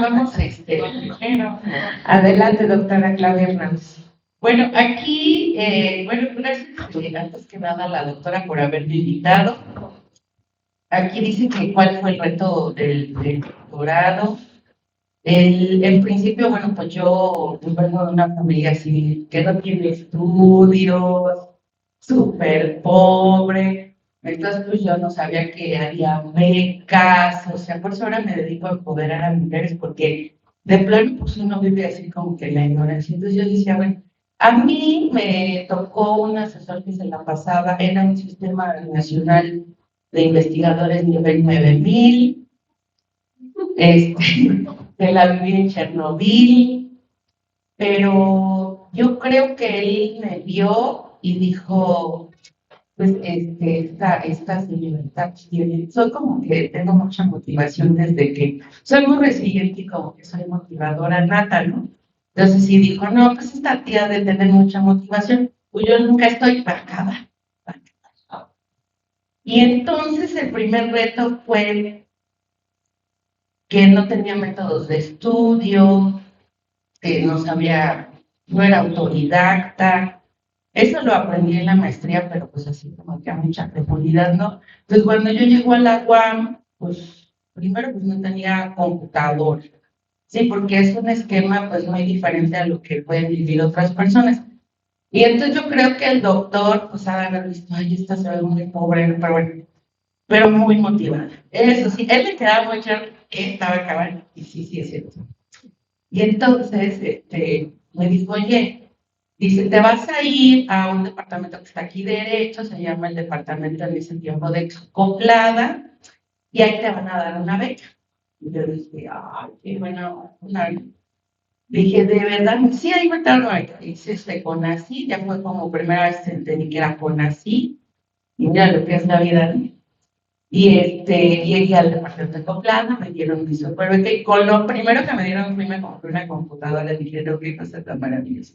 Vamos, bueno, adelante, doctora Claudia Hernández. Bueno, aquí, gracias antes que nada a la doctora por haberme invitado. Aquí dice que cuál fue el reto del doctorado. En principio, bueno, pues yo vengo de una familia así que no tiene estudios, súper pobre. Entonces, pues yo no sabía que había becas, o sea, por eso ahora me dedico a empoderar a mujeres, porque de plano, pues uno vive así como que en la ignorancia. Entonces yo decía, bueno, a mí me tocó un asesor que se la pasaba, era un sistema nacional de investigadores nivel 9000, de la viví en Chernobyl, pero yo creo que él me vio y dijo, pues esta señorita tiene, soy como que tengo mucha motivación desde que soy muy resiliente y como que soy motivadora nata, ¿no? Entonces sí dijo, no, pues esta tía debe tener mucha motivación, pues yo nunca estoy marcada. Y entonces el primer reto fue que no tenía métodos de estudio, que no sabía, no era autodidacta. Eso lo aprendí en la maestría, pero pues así como que a mucha profundidad, ¿no? Entonces cuando yo llego a la UAM, pues primero pues no tenía computador, sí, porque es un esquema pues muy diferente a lo que pueden vivir otras personas. Y entonces yo creo que el doctor pues ha de haber visto, ay, esta se ve muy pobre, pero bueno, pero muy motivada. Eso sí, él le quedaba muy claro que estaba acabando, y sí, sí es cierto. Y entonces me dijo, oye, dice, te vas a ir a un departamento que está aquí derecho, se llama el departamento en ese tiempo de Coplada, y ahí te van a dar una beca. Y yo dije, ay, qué bueno, dije, de verdad, sí, ahí me dan una beca. Dice, CONACYT, ya fue como primera vez que entendí que era CONACYT, y mira lo que es la vida, ¿no? Y llegué al departamento de Coplana, me dieron mi super beca y con lo primero que me dieron fui me compré una computadora y dije, no, qué cosa tan maravillosa.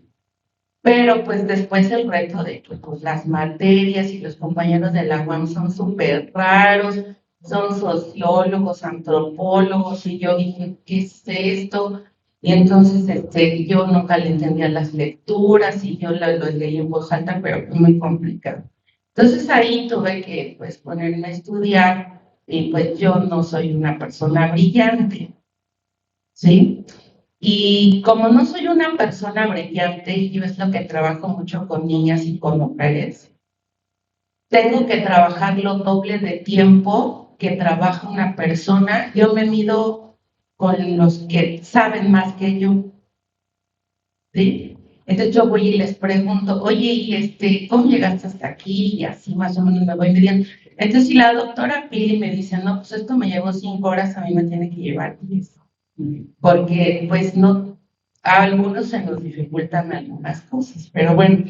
Pero pues después el reto de que pues, las materias y los compañeros de la UAM son súper raros, son sociólogos, antropólogos, y yo dije, ¿qué es esto? Y entonces yo nunca le entendía las lecturas y yo lo leí en voz alta, pero fue muy complicado. Entonces ahí tuve que pues ponerme a estudiar y pues yo no soy una persona brillante, ¿sí? Y como no soy una persona brillante, yo es lo que trabajo mucho con niñas y con mujeres, tengo que trabajar lo doble de tiempo que trabaja una persona. Yo me mido con los que saben más que yo, ¿sí? Entonces yo voy y les pregunto, oye, ¿y cómo llegaste hasta aquí? Y así más o menos me voy midiendo. Entonces si la doctora Pili me dice, no, pues esto me llevó 5 horas, a mí me tiene que llevar 10. Porque pues no, a algunos se nos dificultan algunas cosas, pero bueno.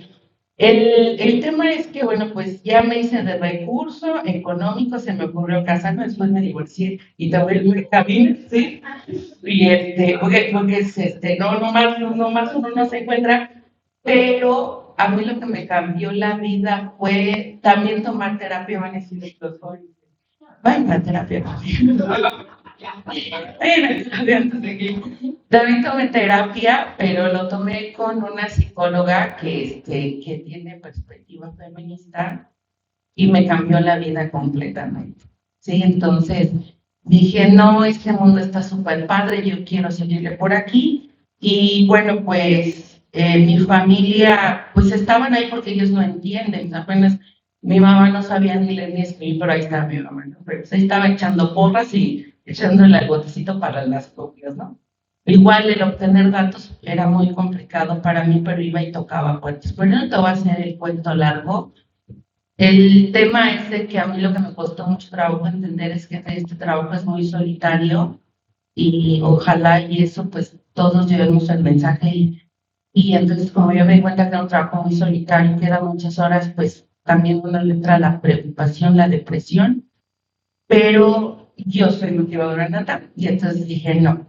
El tema es que, bueno, pues ya me hice de recurso económico, se me ocurrió casarme, después me divorcié y también me camino, ¿sí? Y porque es, no más uno no se encuentra, pero a mí lo que me cambió la vida fue también tomar terapia, van a decir los jóvenes. Vayan a terapia. También tomé terapia, pero lo tomé con una psicóloga que tiene perspectiva feminista y me cambió la vida completamente. Sí, entonces dije, no, este mundo está súper padre, yo quiero seguirle por aquí. Y bueno, pues mi familia, pues estaban ahí porque ellos no entienden, apenas mi mamá no sabía ni leer ni escribir, pero ahí estaba mi mamá, ¿no? Pero se estaba echando porras y echándole el botecito para las copias, ¿no? Igual el obtener datos era muy complicado para mí, pero iba y tocaba puertas. Pero no te voy a hacer el cuento largo. El tema es de que a mí lo que me costó mucho trabajo entender es que este trabajo es muy solitario y ojalá y eso pues todos llevemos el mensaje y entonces como yo me di cuenta que era un trabajo muy solitario, que da muchas horas, pues también uno le entra la preocupación, la depresión, pero yo soy motivadora nata y entonces dije no.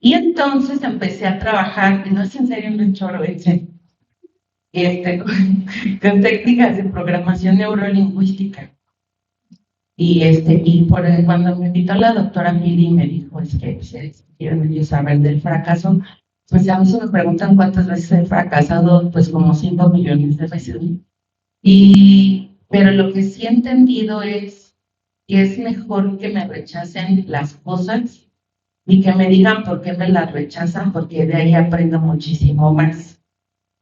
Y entonces empecé a trabajar, y no es en serio, no es choro, en serio, con técnicas de programación neurolingüística. Y cuando me invitó la doctora Mili me dijo, es que quieren saber del fracaso, pues a mí se me preguntan cuántas veces he fracasado, pues como 5 millones de veces. Pero lo que sí he entendido es que es mejor que me rechacen las cosas y que me digan por qué me las rechazan, porque de ahí aprendo muchísimo más.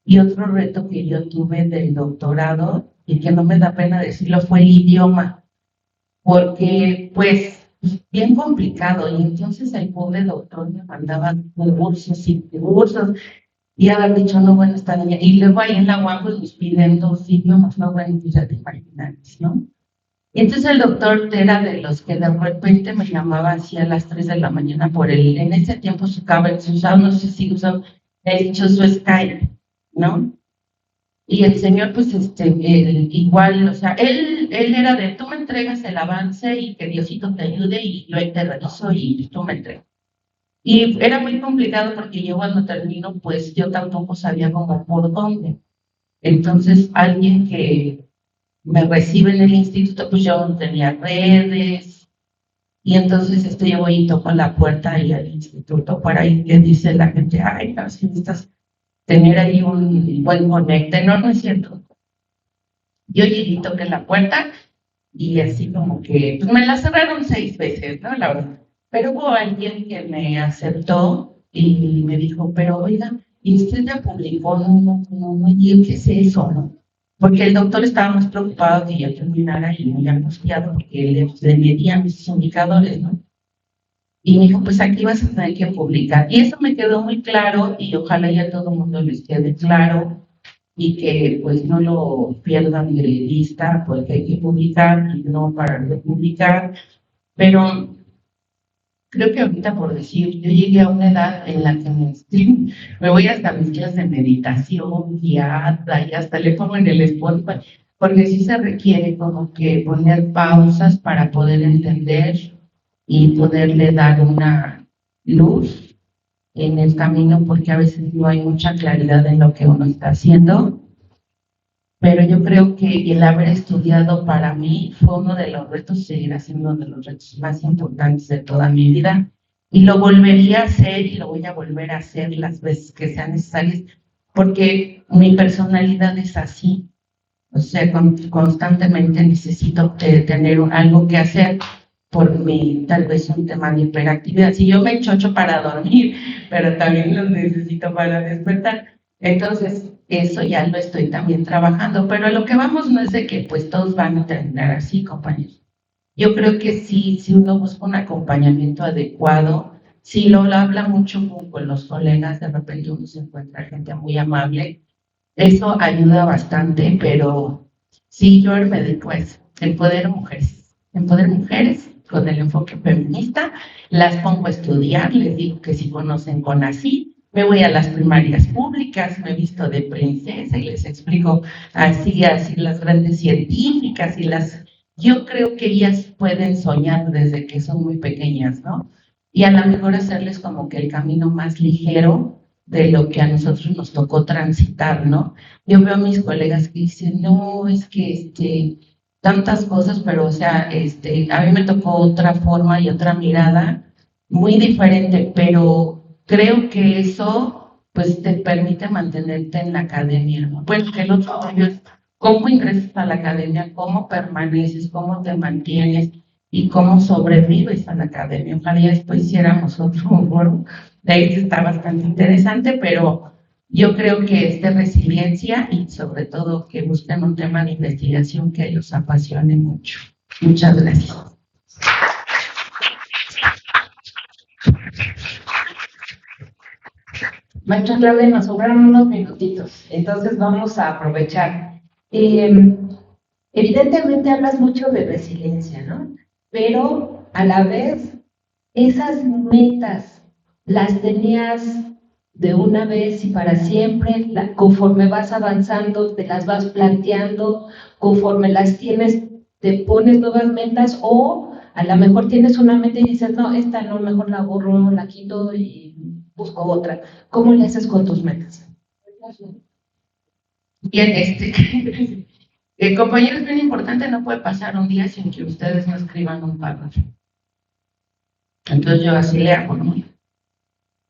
Y otro reto que yo tuve del doctorado, y que no me da pena decirlo, fue el idioma, porque pues bien complicado, y entonces el pobre doctor me mandaba cursos y cursos, y haber dicho, no, bueno, esta niña, y luego ahí en la UAM pues nos piden 2 idiomas, no, bueno, pues ya te imaginas, ¿no? Y entonces el doctor era de los que de repente me llamaba así a las 3 de la mañana en ese tiempo se usaba, no sé si usaba el dichoso Skype, ¿no? Y el señor, pues, igual, o sea, él era de, tú me entregas el avance y que Diosito te ayude y yo ahí te reviso y tú me entregas. Y era muy complicado porque yo cuando termino, pues yo tampoco sabía cómo por dónde. Entonces, alguien que me recibe en el instituto, pues yo no tenía redes. Y entonces yo voy y toco la puerta y al instituto, por ahí que dice la gente, ay, no, si necesitas tener ahí un buen conecte. No, no es cierto. Yo llegué y toqué la puerta y así como que, pues me la cerraron 6 veces, ¿no? La verdad. Pero hubo alguien que me aceptó y me dijo, pero oiga, ¿y usted ya publicó? No, y ¿qué es eso, no? Porque el doctor estaba más preocupado que yo terminara y muy angustiado porque le medían mis indicadores, ¿no? Y me dijo, pues aquí vas a tener que publicar. Y eso me quedó muy claro y ojalá ya todo el mundo les quede claro y que pues no lo pierdan de vista porque hay que publicar y no parar de publicar. Pero creo que ahorita por decir, yo llegué a una edad en la que me voy hasta mis clases de meditación, guiada y hasta le pongo en el Spotify, porque sí se requiere como que poner pausas para poder entender y poderle dar una luz en el camino, porque a veces no hay mucha claridad en lo que uno está haciendo. Pero yo creo que el haber estudiado para mí fue uno de los retos, seguirá siendo uno de los retos más importantes de toda mi vida. Y lo volvería a hacer y lo voy a volver a hacer las veces que sean necesarias, porque mi personalidad es así. O sea, constantemente necesito tener algo que hacer por mi, tal vez un tema de hiperactividad. Si yo me chocho para dormir, pero también los necesito para despertar. Entonces, eso ya lo estoy también trabajando, pero a lo que vamos no es de que pues todos van a terminar así, compañeros. Yo creo que sí, si uno busca un acompañamiento adecuado, si lo habla mucho con los colegas, de repente uno se encuentra gente muy amable, eso ayuda bastante, pero sí, yo me dedico a eso, empoderar mujeres con el enfoque feminista, las pongo a estudiar, les digo que si conocen CONACYT, me voy a las primarias públicas, me visto de princesa y les explico así las grandes científicas y las... Yo creo que ellas pueden soñar desde que son muy pequeñas, ¿no? Y a lo mejor hacerles como que el camino más ligero de lo que a nosotros nos tocó transitar, ¿no? Yo veo a mis colegas que dicen, no, es que tantas cosas, pero o sea, a mí me tocó otra forma y otra mirada muy diferente, pero creo que eso pues te permite mantenerte en la academia, ¿no? Bueno, que el otro año es cómo ingresas a la academia, cómo permaneces, cómo te mantienes y cómo sobrevives a la academia. Ojalá ya después hiciéramos otro foro, de ahí está bastante interesante, pero yo creo que es de resiliencia y sobre todo que busquen un tema de investigación que los apasione mucho. Muchas gracias. Maestra Claudia, nos sobraron unos minutitos, entonces vamos a aprovechar. Evidentemente hablas mucho de resiliencia, ¿no? Pero a la vez, esas metas las tenías de una vez y para siempre, conforme vas avanzando, te las vas planteando, conforme las tienes, te pones nuevas metas o a lo mejor tienes una meta y dices, no, esta no, mejor la borro, la quito y busco otra. ¿Cómo le haces con tus metas? Bien, compañeros, bien importante, no puede pasar un día sin que ustedes no escriban un párrafo. Entonces yo así le hago, ¿no?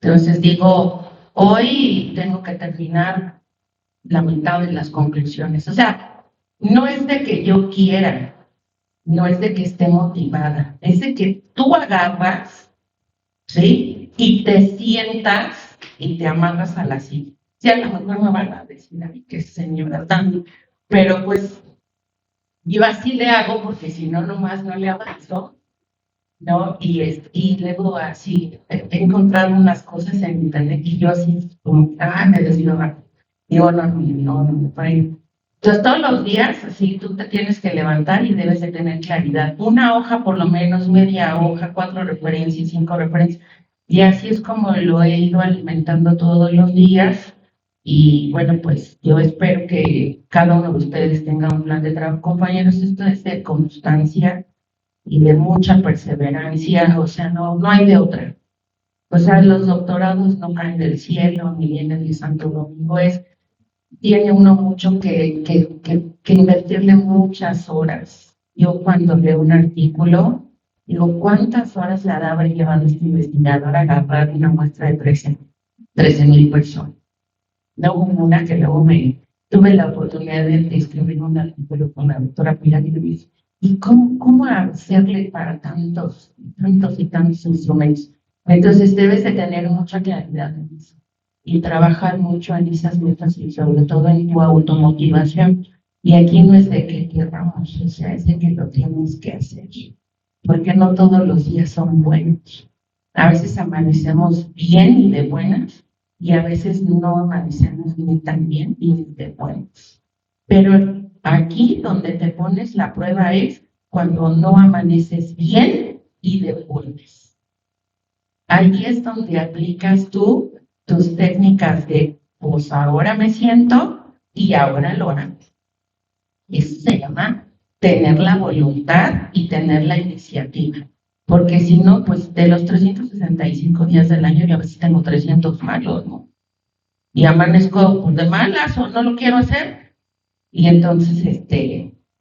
Entonces digo, hoy tengo que terminar la mitad de las conclusiones. O sea, no es de que yo quiera, no es de que esté motivada, es de que tú agarras, ¿sí? Y te sientas y te amarras a la silla. Sí, a lo mejor me van a decir, ay, qué señora tan... Pero pues yo así le hago porque si no, nomás no le avanzo, ¿no? Y luego así he encontrado unas cosas en internet y yo así como, me desvío rápido. Digo, no, por ahí. Entonces todos los días así tú te tienes que levantar y debes de tener claridad. Una hoja por lo menos, media hoja, 4 referencias, 5 referencias. Y así es como lo he ido alimentando todos los días. Y bueno, pues yo espero que cada uno de ustedes tenga un plan de trabajo. Compañeros, esto es de constancia y de mucha perseverancia, o sea, no hay de otra. O sea, los doctorados no caen del cielo, ni vienen de Santo Domingo, tiene uno mucho que invertirle muchas horas. Yo cuando leo un artículo, digo, ¿cuántas horas le habrá llevado este investigador a agarrar una muestra de 13,000 personas? Luego una que luego tuve la oportunidad de escribir un artículo con la doctora Pilar y Luis. ¿Y cómo hacerle para tantos y tantos instrumentos? Entonces debes de tener mucha claridad en eso y trabajar mucho en esas metas y sobre todo en tu automotivación. Y aquí no es de que querramos, o sea, es de que lo tienes que hacer, porque no todos los días son buenos. A veces amanecemos bien y de buenas, y a veces no amanecemos ni tan bien y de buenas. Pero aquí donde te pones la prueba es cuando no amaneces bien y de buenas. Ahí es donde aplicas tú tus técnicas de, pues ahora me siento y ahora lo hago. Eso se llama tener la voluntad y tener la iniciativa. Porque si no, pues de los 365 días del año, yo a veces tengo 300 malos, ¿no? Y amanezco de malas o no lo quiero hacer. Y entonces,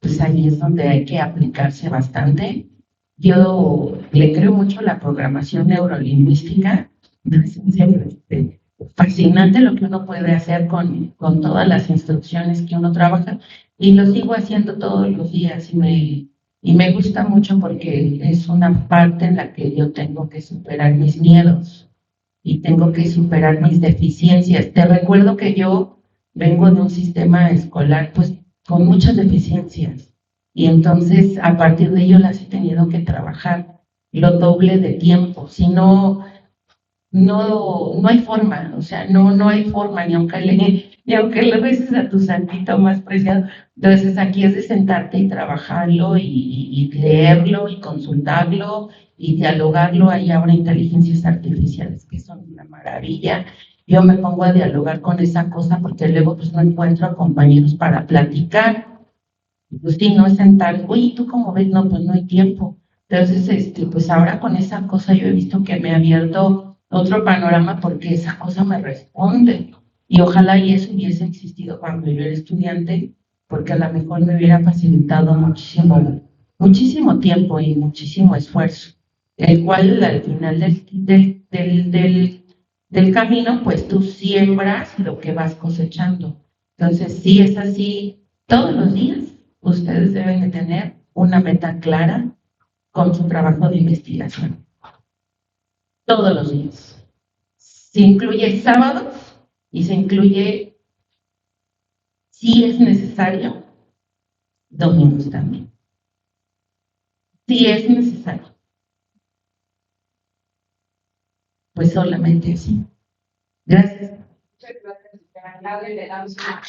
pues ahí es donde hay que aplicarse bastante. Yo le creo mucho a la programación neurolingüística. Fascinante lo que uno puede hacer con todas las instrucciones que uno trabaja. Y lo sigo haciendo todos los días y me gusta mucho porque es una parte en la que yo tengo que superar mis miedos. y tengo que superar mis deficiencias. Te recuerdo que yo vengo de un sistema escolar pues con muchas deficiencias y entonces a partir de ello las he tenido que trabajar lo doble de tiempo, si no, no hay forma, o sea, no hay forma, ni aunque le beses a tu santito más preciado. Entonces aquí es de sentarte y trabajarlo y leerlo y consultarlo y dialogarlo. Hay ahora inteligencias artificiales que son una maravilla. Yo me pongo a dialogar con esa cosa porque luego pues no encuentro a compañeros para platicar. Pues sí, no es sentar, oye, ¿tú cómo ves? No, pues no hay tiempo. Entonces, pues ahora con esa cosa yo he visto que me ha abierto otro panorama porque esa cosa me responde. Y ojalá y eso hubiese existido cuando yo era estudiante, porque a lo mejor me hubiera facilitado muchísimo tiempo y muchísimo esfuerzo, el cual al final del camino, pues tú siembras lo que vas cosechando. Entonces, sí es así todos los días. Ustedes deben de tener una meta clara con su trabajo de investigación. Todos los días. Se incluye sábados y se incluye, si es necesario, domingos también. Si es necesario. Pues solamente así. Gracias. Muchas gracias, señora Claudia. Le damos una...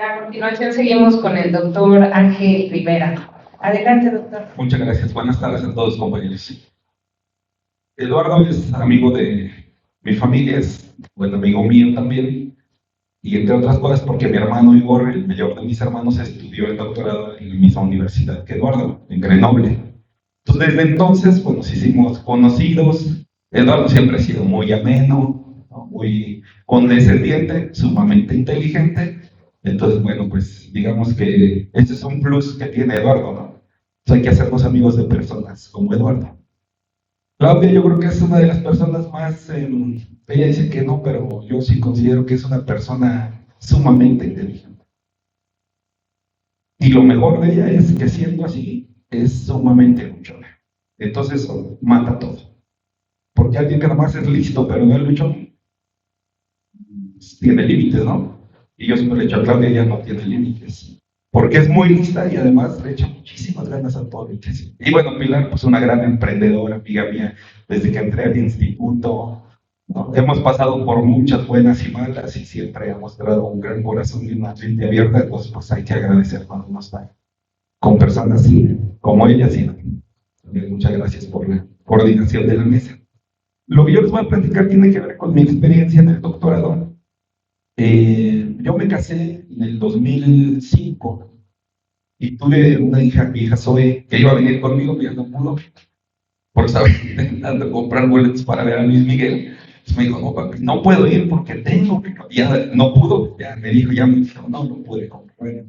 A continuación seguimos con el doctor Ángel Rivera. Adelante, doctor. Muchas gracias. Buenas tardes a todos, compañeros. Eduardo es amigo de mi familia, es buen amigo mío también, y entre otras cosas porque mi hermano Igor, el mayor de mis hermanos, estudió el doctorado en la misma universidad que Eduardo, en Grenoble. Entonces, desde entonces, pues nos hicimos conocidos. Eduardo siempre ha sido muy ameno, ¿no? Muy condescendiente, sumamente inteligente. Entonces, bueno, pues digamos que este es un plus que tiene Eduardo, ¿no? Entonces hay que hacernos amigos de personas como Eduardo. Claudia, yo creo que es una de las personas más, ella dice que no, pero yo sí considero que es una persona sumamente inteligente. Y lo mejor de ella es que siendo así, es sumamente luchona. Entonces, mata todo. Porque alguien que nada más es listo, pero no es luchón, tiene límites, ¿no? Y yo siempre le he dicho a Claudia, ella no tiene límites. Porque es muy lista y además le echa muchísimas ganas a todo lo que hace. Y bueno, Pilar, pues una gran emprendedora, amiga mía, desde que entré al instituto, ¿no? Hemos pasado por muchas buenas y malas y siempre ha mostrado un gran corazón y una mente abierta. Entonces, pues hay que agradecer cuando uno está con personas así, como ella, sí. Muchas gracias por la coordinación de la mesa. Lo que yo les voy a platicar tiene que ver con mi experiencia en el doctorado. Yo me casé en el 2005 y tuve una hija, mi hija Zoe, que iba a venir conmigo, ya no pudo, porque estaba intentando comprar boletos para ver a Luis Miguel. Entonces me dijo, no, papi, no puedo ir porque tengo que, ya no pudo, ya me dijo, no pude comprar.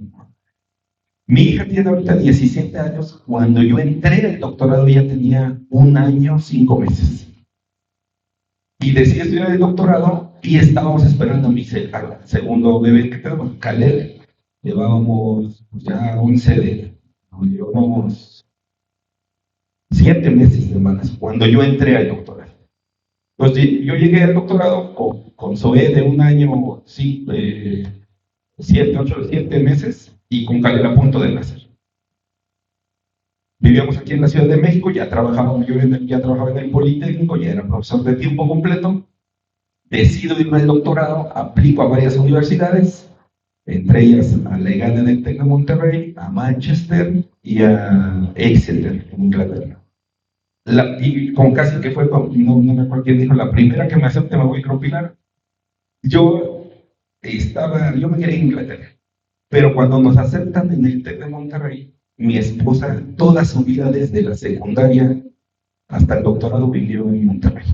Mi hija tiene ahorita 17 años, cuando yo entré al doctorado ya tenía 1 año, 5 meses. Y decidí estudiar el doctorado y estábamos esperando a mi segundo bebé que tenemos, Caleb. Llevábamos ya 11 llevábamos 7 meses de embarazo cuando yo entré al doctorado. Entonces yo llegué al doctorado con Zoe de 1 año, 7 meses y con Caleb a punto de nacer. Vivíamos aquí en la Ciudad de México, ya trabajaba en el Politécnico, ya era profesor de tiempo completo. Decido irme al doctorado, aplico a varias universidades, entre ellas a la EGAN en el TEC de Monterrey, a Manchester y a Exeter en Inglaterra. Y con casi que fue, no me acuerdo quién dijo, la primera que me acepte me voy a Pilar. Yo me quería ir a Inglaterra, pero cuando nos aceptan en el TEC de Monterrey, mi esposa, toda su vida desde la secundaria hasta el doctorado vivió en Monterrey.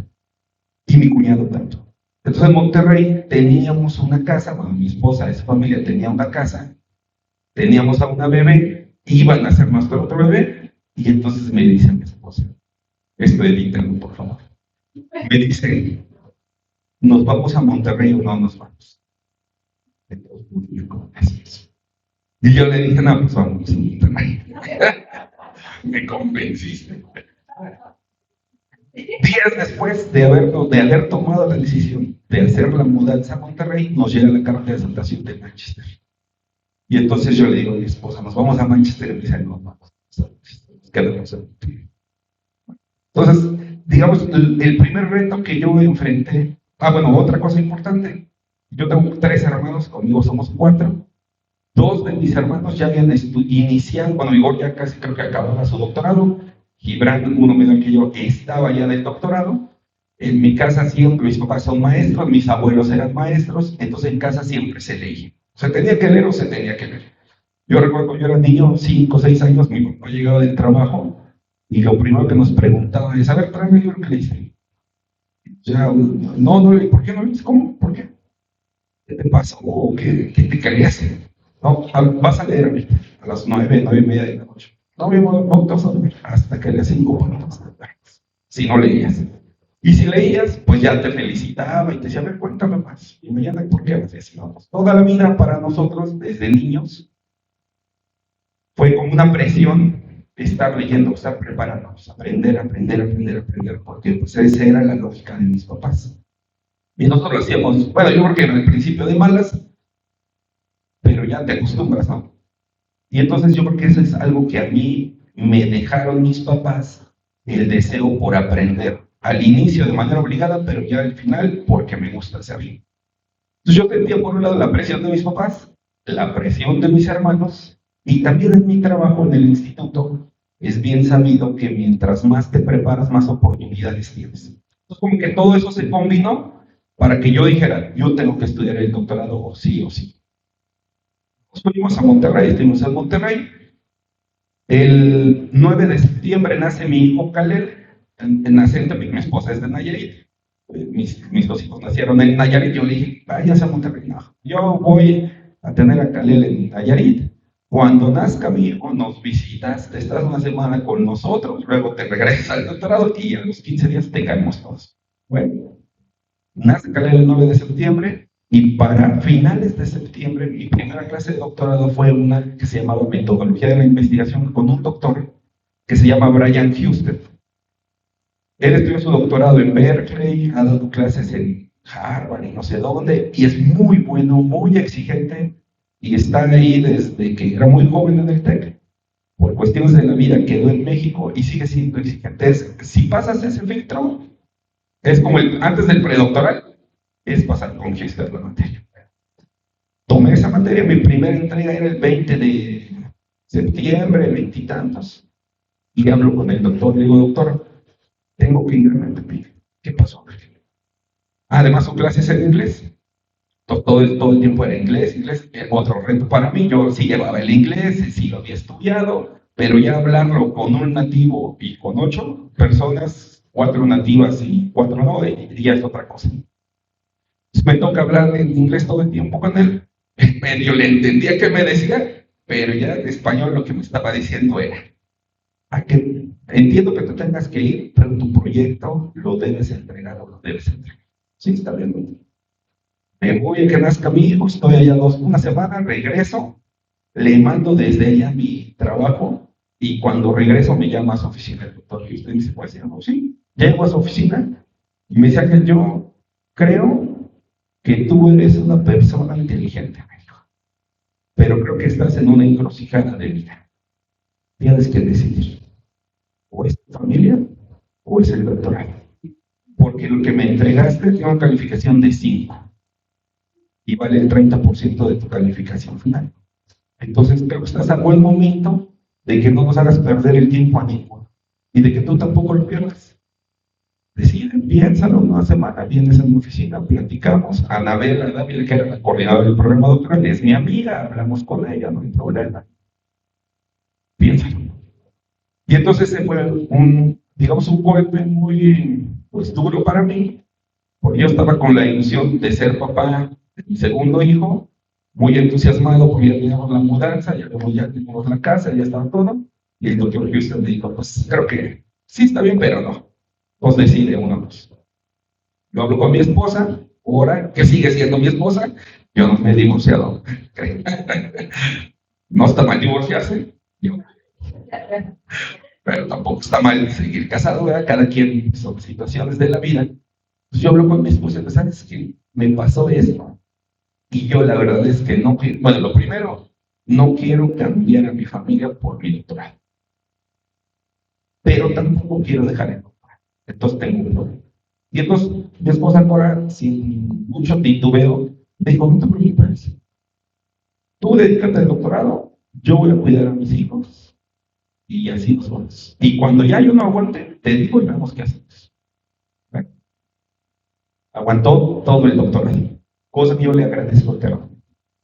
Y mi cuñado tanto. Entonces en Monterrey teníamos una casa, bueno, mi esposa, esa familia tenía una casa, teníamos a una bebé, iban a hacer nuestro otro bebé, y entonces me dice mi esposa, esto edítalo, por favor. Me dice, ¿nos vamos a Monterrey o no nos vamos? Entonces, así es. Y yo le dije, no, pues vamos a Monterrey. Me convenciste. Días después de haber tomado la decisión de hacer la mudanza a Monterrey, nos llega la carta de aceptación de Manchester. Y entonces yo le digo a mi esposa, nos vamos a Manchester, y me dice, no, vamos, quedamos en Monterrey. Entonces, digamos, el primer reto que yo enfrenté, otra cosa importante, yo tengo 3 hermanos, conmigo somos 4. 2 de mis hermanos ya habían iniciado, Igor ya casi creo que acababa su doctorado, Gibran, uno menor que yo, estaba ya del doctorado. En mi casa siempre, mis papás son maestros, mis abuelos eran maestros, entonces en casa siempre se leía. Se tenía que leer o se tenía que leer. Yo recuerdo, yo era niño, 5 o 6 años, mi papá llegaba del trabajo y lo primero que nos preguntaba es, a ver, tráeme el libro que leíste. Ya, no, ¿por qué no leíste? ¿Cómo? ¿Por qué? ¿Qué te pasó? ¿Qué te querías hacer? No, vas a leer ahorita, a las 9:30 de la noche. No, vamos a dormir hasta que le 5 minutos. Si no leías. Y si leías, pues ya te felicitaba y te decía, a ver, cuéntame más. Y mañana, ¿por qué haces? Toda la vida para nosotros, desde niños, fue como una presión estar leyendo, estar preparándonos, aprender, porque pues esa era la lógica de mis papás. Y nosotros lo hacíamos, yo creo que en el principio de malas, pero ya te acostumbras, ¿no? Y entonces yo creo que eso es algo que a mí me dejaron mis papás, el deseo por aprender. Al inicio de manera obligada, pero ya al final porque me gusta hacerlo. Entonces yo sentía por un lado la presión de mis papás, la presión de mis hermanos, y también en mi trabajo en el instituto es bien sabido que mientras más te preparas, más oportunidades tienes. Entonces como que todo eso se combinó para que yo dijera, yo tengo que estudiar el doctorado o sí o sí. Nos fuimos a Monterrey, estuvimos en Monterrey. El 9 de septiembre nace mi hijo Kalel. Nace, mi esposa es de Nayarit. Mis 2 hijos nacieron en Nayarit. Yo le dije, váyase a Monterrey. No, yo voy a tener a Kalel en Nayarit. Cuando nazca mi hijo, nos visitas, te estás una semana con nosotros, luego te regresas al doctorado y a los 15 días te caemos todos. Bueno, nace Kalel el 9 de septiembre. Y para finales de septiembre, mi primera clase de doctorado fue una que se llamaba Metodología de la Investigación con un doctor que se llama Brian Houston. Él estudió su doctorado en Berkeley, ha dado clases en Harvard y no sé dónde, y es muy bueno, muy exigente, y está ahí desde que era muy joven en el TEC. Por cuestiones de la vida quedó en México y sigue siendo exigente. Si pasas ese filtro, es como antes del predoctoral, es pasar con Houston la materia. Tomé esa materia, mi primera entrega era el 20 de septiembre, 20 y tantos, y hablo con el doctor, le digo, doctor, tengo que ir a Metepec. ¿Qué pasó? Además, su clase es en inglés. Todo el tiempo era inglés. Otro reto para mí. Yo sí llevaba el inglés, sí lo había estudiado, pero ya hablarlo con un nativo y con 8 personas, 4 nativas y 4 no, ya es otra cosa. Entonces me toca hablar en inglés todo el tiempo con él. Medio le entendía qué me decía, pero ya en español lo que me estaba diciendo era, entiendo que tú tengas que ir, pero tu proyecto lo debes entregar o lo debes entregar. Sí, está bien. Me voy a que nazca mi hijo, estoy allá una semana, regreso, le mando desde allá mi trabajo y cuando regreso me llama a su oficina el doctor y usted me dice, pues no, sí, llego a su oficina y me dice, Ángel, yo creo que tú eres una persona inteligente, me dijo, pero creo que estás en una encrucijada de vida. Tienes que decidir. O es tu familia o es el doctorado. Porque lo que me entregaste tiene una calificación de 5 y vale el 30% de tu calificación final. Entonces creo que estás a buen momento de que no nos hagas perder el tiempo a ninguno y de que tú tampoco lo pierdas. Decide, piénsalo, una semana vienes a mi oficina, platicamos. Anabela Dávila, que era la coordinadora del programa doctoral, es mi amiga, hablamos con ella, no hay problema. Piénsalo. Y entonces se fue un golpe muy duro para mí, porque yo estaba con la ilusión de ser papá de mi segundo hijo, muy entusiasmado porque ya teníamos la mudanza, ya teníamos la casa, ya estaba todo, y el doctor Houston me dijo, pues creo que sí está bien, pero no, pues decide uno más. Yo hablo con mi esposa, ahora que sigue siendo mi esposa, yo no me he divorciado. No está mal divorciarse, pero tampoco está mal seguir casado, ¿verdad? Cada quien son situaciones de la vida. Pues yo hablo con mi esposa y ¿sabes qué? Me pasó esto. Y yo la verdad es que no quiero, bueno, lo primero, no quiero cambiar a mi familia por mi doctorado. Pero tampoco quiero dejar el doctorado. Entonces tengo un problema. Y entonces mi esposa ahora, sin mucho titubeo, me dijo, no te preocupes. Tú dedícate al doctorado, yo voy a cuidar a mis hijos y así nos vamos. Y cuando ya yo no aguante, te digo y vemos qué hacemos. ¿Ven? Aguantó todo el doctorado, cosa que yo le agradezco al terreno,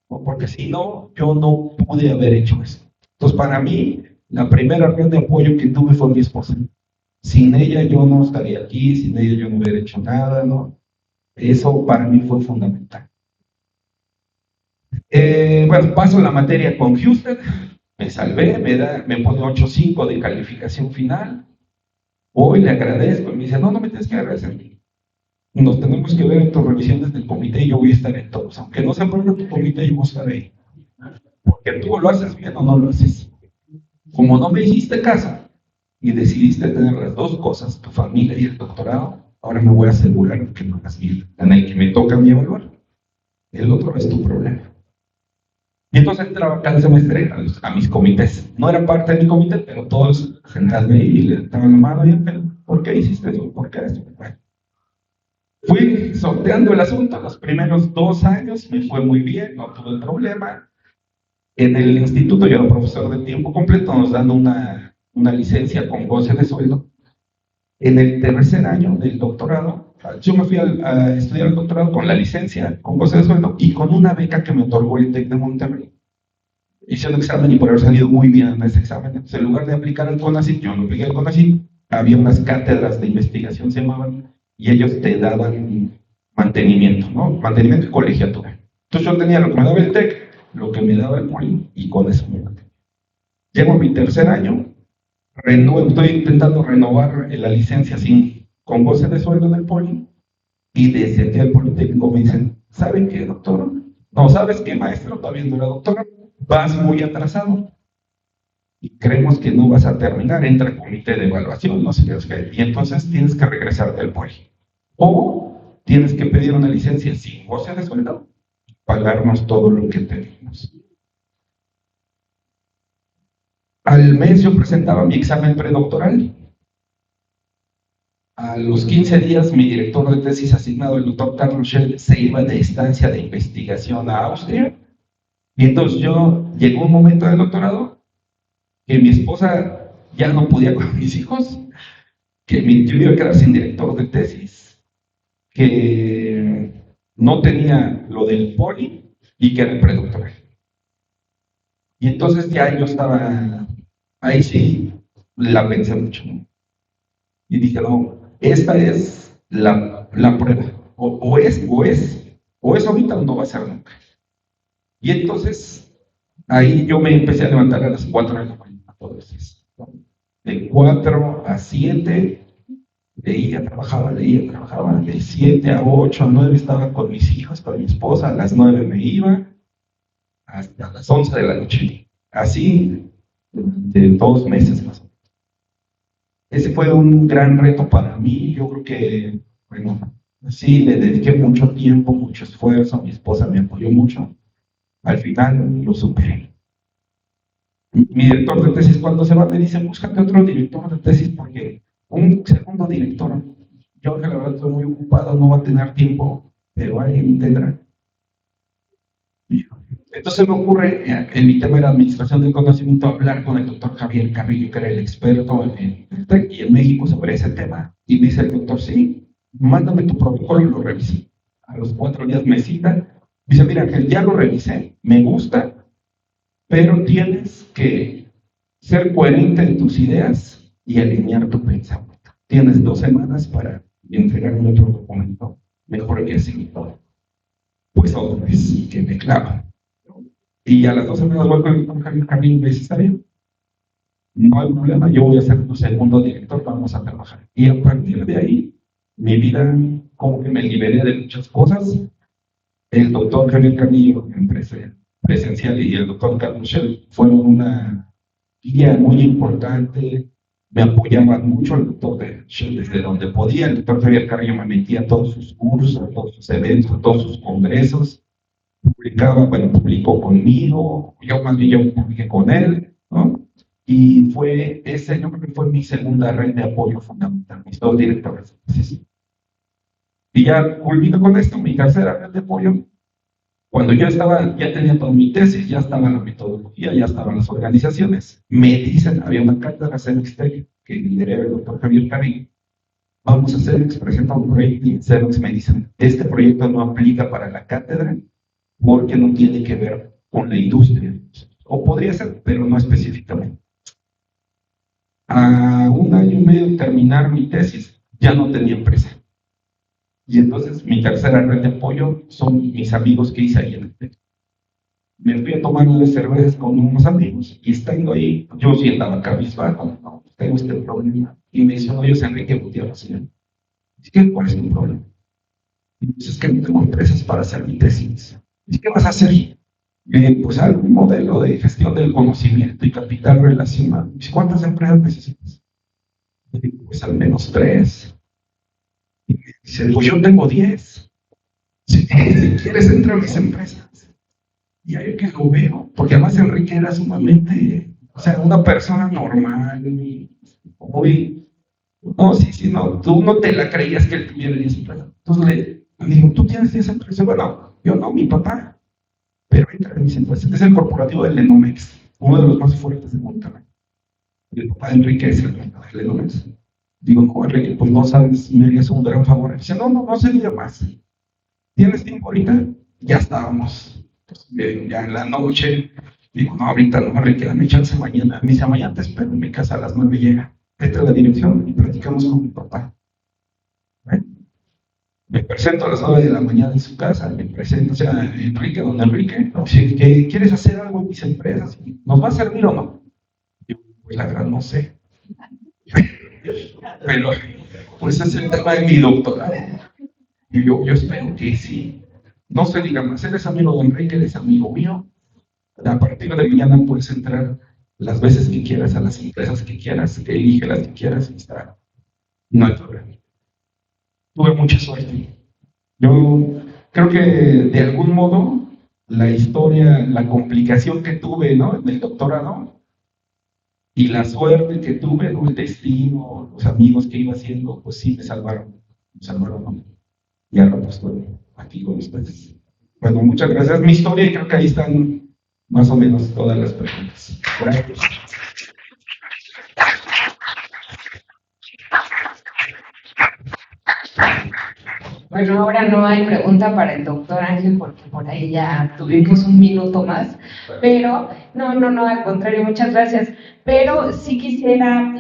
¿no? Porque si no, yo no pude haber hecho eso. Entonces, para mí, la primera red de apoyo que tuve fue mi esposa. Sin ella yo no estaría aquí, sin ella yo no hubiera hecho nada, ¿no? Eso para mí fue fundamental. Bueno, paso la materia con Houston, me salvé, me pone 8.5 de calificación final. Hoy le agradezco y me dice, no me tienes que agradecer. Nos tenemos que ver en tus revisiones del comité y yo voy a estar en todos. Aunque no se apruebe tu comité, yo voy a estar ahí. Porque tú lo haces bien o no lo haces. Como no me hiciste caso y decidiste tener las dos cosas, tu familia y el doctorado, ahora me voy a asegurar que no hagas bien. En el que me toca a mí evaluar. El otro es tu problema. Y entonces entraba cada semestre a mis comités. No era parte de mi comité, pero todos sentados ahí y le daban la mano y ¿por qué hiciste eso? ¿Por qué esto? Bueno, fui sorteando el asunto. Los primeros 2 años me fue muy bien, no tuve problema. En el instituto yo era profesor de tiempo completo, nos dan una licencia con goce de sueldo. En el tercer año del doctorado, yo me fui a estudiar el doctorado con la licencia, con goce de sueldo y con una beca que me otorgó el TEC de Monterrey. Hice un examen y por haber salido muy bien en ese examen, entonces en lugar de aplicar al CONACYT, yo no apliqué al CONACYT, había unas cátedras de investigación, se llamaban, y ellos te daban mantenimiento, ¿no? Mantenimiento y colegiatura. Entonces yo tenía lo que me daba el TEC, lo que me daba el POLI, y con eso me mantenía. Llego a mi tercer año, estoy intentando renovar la licencia con goce de sueldo en el POLI, y desde aquí al Politécnico me dicen, ¿saben qué, doctor? No, ¿sabes qué, maestro? Todavía no era doctor, vas muy atrasado y creemos que no vas a terminar, entra el comité de evaluación, no sé qué, y entonces tienes que regresarte al POLI. O tienes que pedir una licencia sin goce de sueldo, pagarnos todo lo que tenemos. Al mes yo presentaba mi examen predoctoral. A los 15 días, mi director de tesis asignado, el doctor Carlos Schell, se iba de estancia de investigación a Austria. Y entonces llegó un momento del doctorado que mi esposa ya no podía con mis hijos, que yo iba a quedar sin director de tesis, que no tenía lo del poli y que era el predoctoral. Y entonces ya yo estaba, ahí sí, la pensé mucho. Y dije, no, esta es la prueba. O es ahorita o no va a ser nunca. Y entonces, ahí yo me empecé a levantar a las 4 de la mañana, todos esos. De 4 a 7, leía, trabajaba, de 7 a 8, a 9 estaba con mis hijos, con mi esposa, a las 9 me iba, hasta las 11 de la noche. Así, de 2 meses más o menos. Ese fue un gran reto para mí. Yo creo que, bueno, sí, le dediqué mucho tiempo, mucho esfuerzo. Mi esposa me apoyó mucho. Al final lo superé. Mi director de tesis, cuando se va, me dice: búscate otro director de tesis, porque un segundo director, yo que la verdad estoy muy ocupado, no va a tener tiempo, pero alguien tendrá. Entonces me ocurre, en mi tema de administración del conocimiento, hablar con el doctor Javier Carrillo, que era el experto en el TEC y en México sobre ese tema. Y me dice el doctor: sí, mándame tu protocolo, y lo revisé. A los 4 días me cita. Dice: mira, Ángel, ya lo revisé, me gusta, pero tienes que ser coherente en tus ideas y alinear tu pensamiento. Tienes 2 semanas para entregarme otro documento mejor que así. Pues otra vez que me clava. Y a las 2 semanas vuelvo al doctor Javier Carrillo y me dice: está bien, no hay problema, yo voy a ser tu segundo director, vamos a trabajar. Y a partir de ahí, mi vida, como que me liberé de muchas cosas. El doctor Javier Carrillo me ofrece presencial y el doctor Carlos Shell fueron una guía muy importante. Me apoyaban mucho el doctor Shell desde donde podía. El doctor Javier Carrillo me metía a todos sus cursos, a todos sus eventos, a todos sus congresos. Publicó conmigo, yo publiqué con él, ¿no? Y yo creo que fue mi segunda red de apoyo fundamental, mis dos directores. Y ya culmino con esto, mi tercera red de apoyo. Cuando ya tenía toda mi tesis, ya estaba la metodología, ya estaban las organizaciones, me dicen, había una cátedra CELEX que lideraba el doctor Javier Carrillo. Vamos a CELEX, presenta un proyecto y en CELEX me dicen, este proyecto no aplica para la cátedra porque no tiene que ver con la industria. O podría ser, pero no específicamente. A 1 año y medio de terminar mi tesis, ya no tenía empresa. Y entonces mi tercera red de apoyo son mis amigos que hice ahí en el TEC. Me fui a tomar unas cervezas con unos amigos y estando ahí, yo sí andaba cabizbajo, no, tengo este problema. Y me dice, oye, Enrique Gutiérrez, ¿cuál es tu problema? Y me dice, es que no tengo empresas para hacer mi tesis. ¿Y qué vas a hacer? Pues algún modelo de gestión del conocimiento y capital relacionado. Dice, ¿cuántas empresas necesitas? Y digo, pues al menos 3. Y me dice, pues yo tengo 10. Si quieres, entra a mis empresas. Y ahí que lo veo, porque además Enrique era sumamente, o sea, una persona normal, muy, no, no, tú no te la creías que él tuviera 10 empresas. Entonces le digo, ¿tú tienes 10 empresas? Bueno, yo no, mi papá. Pero entra en mis empresas. Es el corporativo del Lenomex, uno de los más fuertes de Monterrey. Y el papá de Enrique es el dueño del Lenomex. Digo, no, Enrique, pues no sabes, me harías un gran favor. Dice, no se diga más. ¿Tienes tiempo ahorita? Ya estábamos. Pues, ya en la noche, digo, no, ahorita no, Enrique, dame chance mañana. Me dice, mañana te espero en mi casa a las 9 llega. Vete a la dirección y platicamos con mi papá. ¿Ven? Me presento a las 9 de la mañana en su casa, me presento, o sea, Enrique, don Enrique, ¿que quieres hacer algo en mis empresas? ¿Nos va a servir o no? Yo, pues la verdad no sé. Pero, pues es el tema de mi doctorado. Y yo espero que sí. No se diga más, eres amigo de Enrique, eres amigo mío. A partir de mañana puedes entrar las veces que quieras a las empresas que quieras, que elige las que quieras y está. No hay problema. Tuve mucha suerte. Yo creo que de algún modo la historia, la complicación que tuve, ¿no? En el doctorado y la suerte que tuve, ¿no? El destino, los amigos que iba haciendo, pues sí me salvaron, ¿no? Y ahora pues estoy aquí con ustedes. Bueno, muchas gracias. Mi historia y creo que ahí están más o menos todas las preguntas. Gracias. Bueno, ahora no hay pregunta para el doctor Ángel porque por ahí ya tuvimos un minuto más, pero no, al contrario, muchas gracias. Pero sí quisiera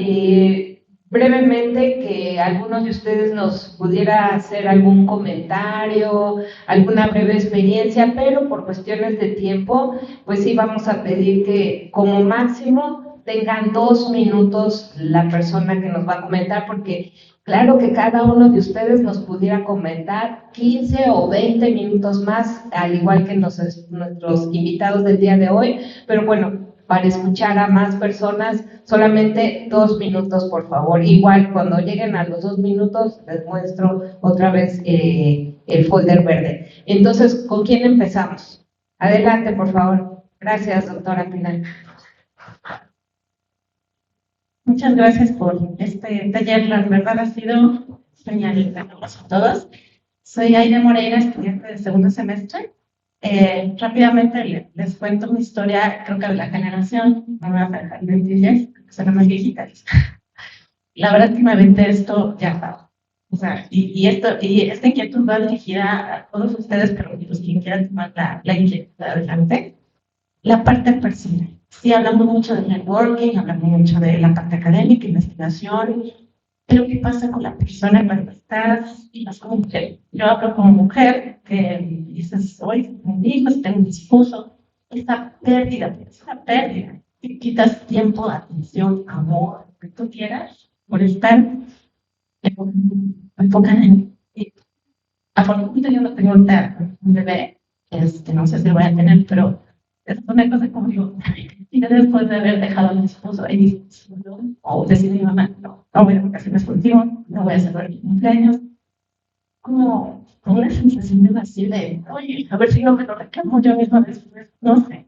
brevemente que algunos de ustedes nos pudiera hacer algún comentario, alguna breve experiencia, pero por cuestiones de tiempo, pues sí vamos a pedir que como máximo tengan 2 minutos la persona que nos va a comentar, porque claro que cada uno de ustedes nos pudiera comentar 15 o 20 minutos más, al igual que nuestros invitados del día de hoy, pero bueno, para escuchar a más personas, solamente 2 minutos, por favor. Igual, cuando lleguen a los 2 minutos, les muestro otra vez el folder verde. Entonces, ¿con quién empezamos? Adelante, por favor. Gracias, doctora Pilar. Muchas gracias por este taller, la verdad ha sido genial a todos. Soy Aide Moreira, estudiante de segundo semestre. Rápidamente les cuento mi historia, creo que de la generación, no me voy a dejar mentirles, que son más viejitas. La verdad es que me aventé esto ya estaba. O sea, y esta inquietud va dirigida a todos ustedes, pero los que quieran tomar la inquietud adelante. La parte personal. Sí, hablamos mucho de networking, hablamos mucho de la parte académica, investigación, pero ¿qué pasa con la persona cuando estás y vas como mujer? Yo hablo como mujer, que dices, hoy tengo hijos, tengo un esposo, esa pérdida, te quitas tiempo, atención, amor, lo que tú quieras, por estar enfocada en ti. Afortunadamente yo no tengo ahorita un bebé, no sé si lo voy a tener, pero Es una cosa como digo, y después de haber dejado a mi esposo ahí, ¿no? O decir a mi mamá, no voy a vacaciones contigo, no voy a celebrar mi cumpleaños, como una sensación de vacío de, oye, a ver si no me lo reclamo yo misma después, no sé.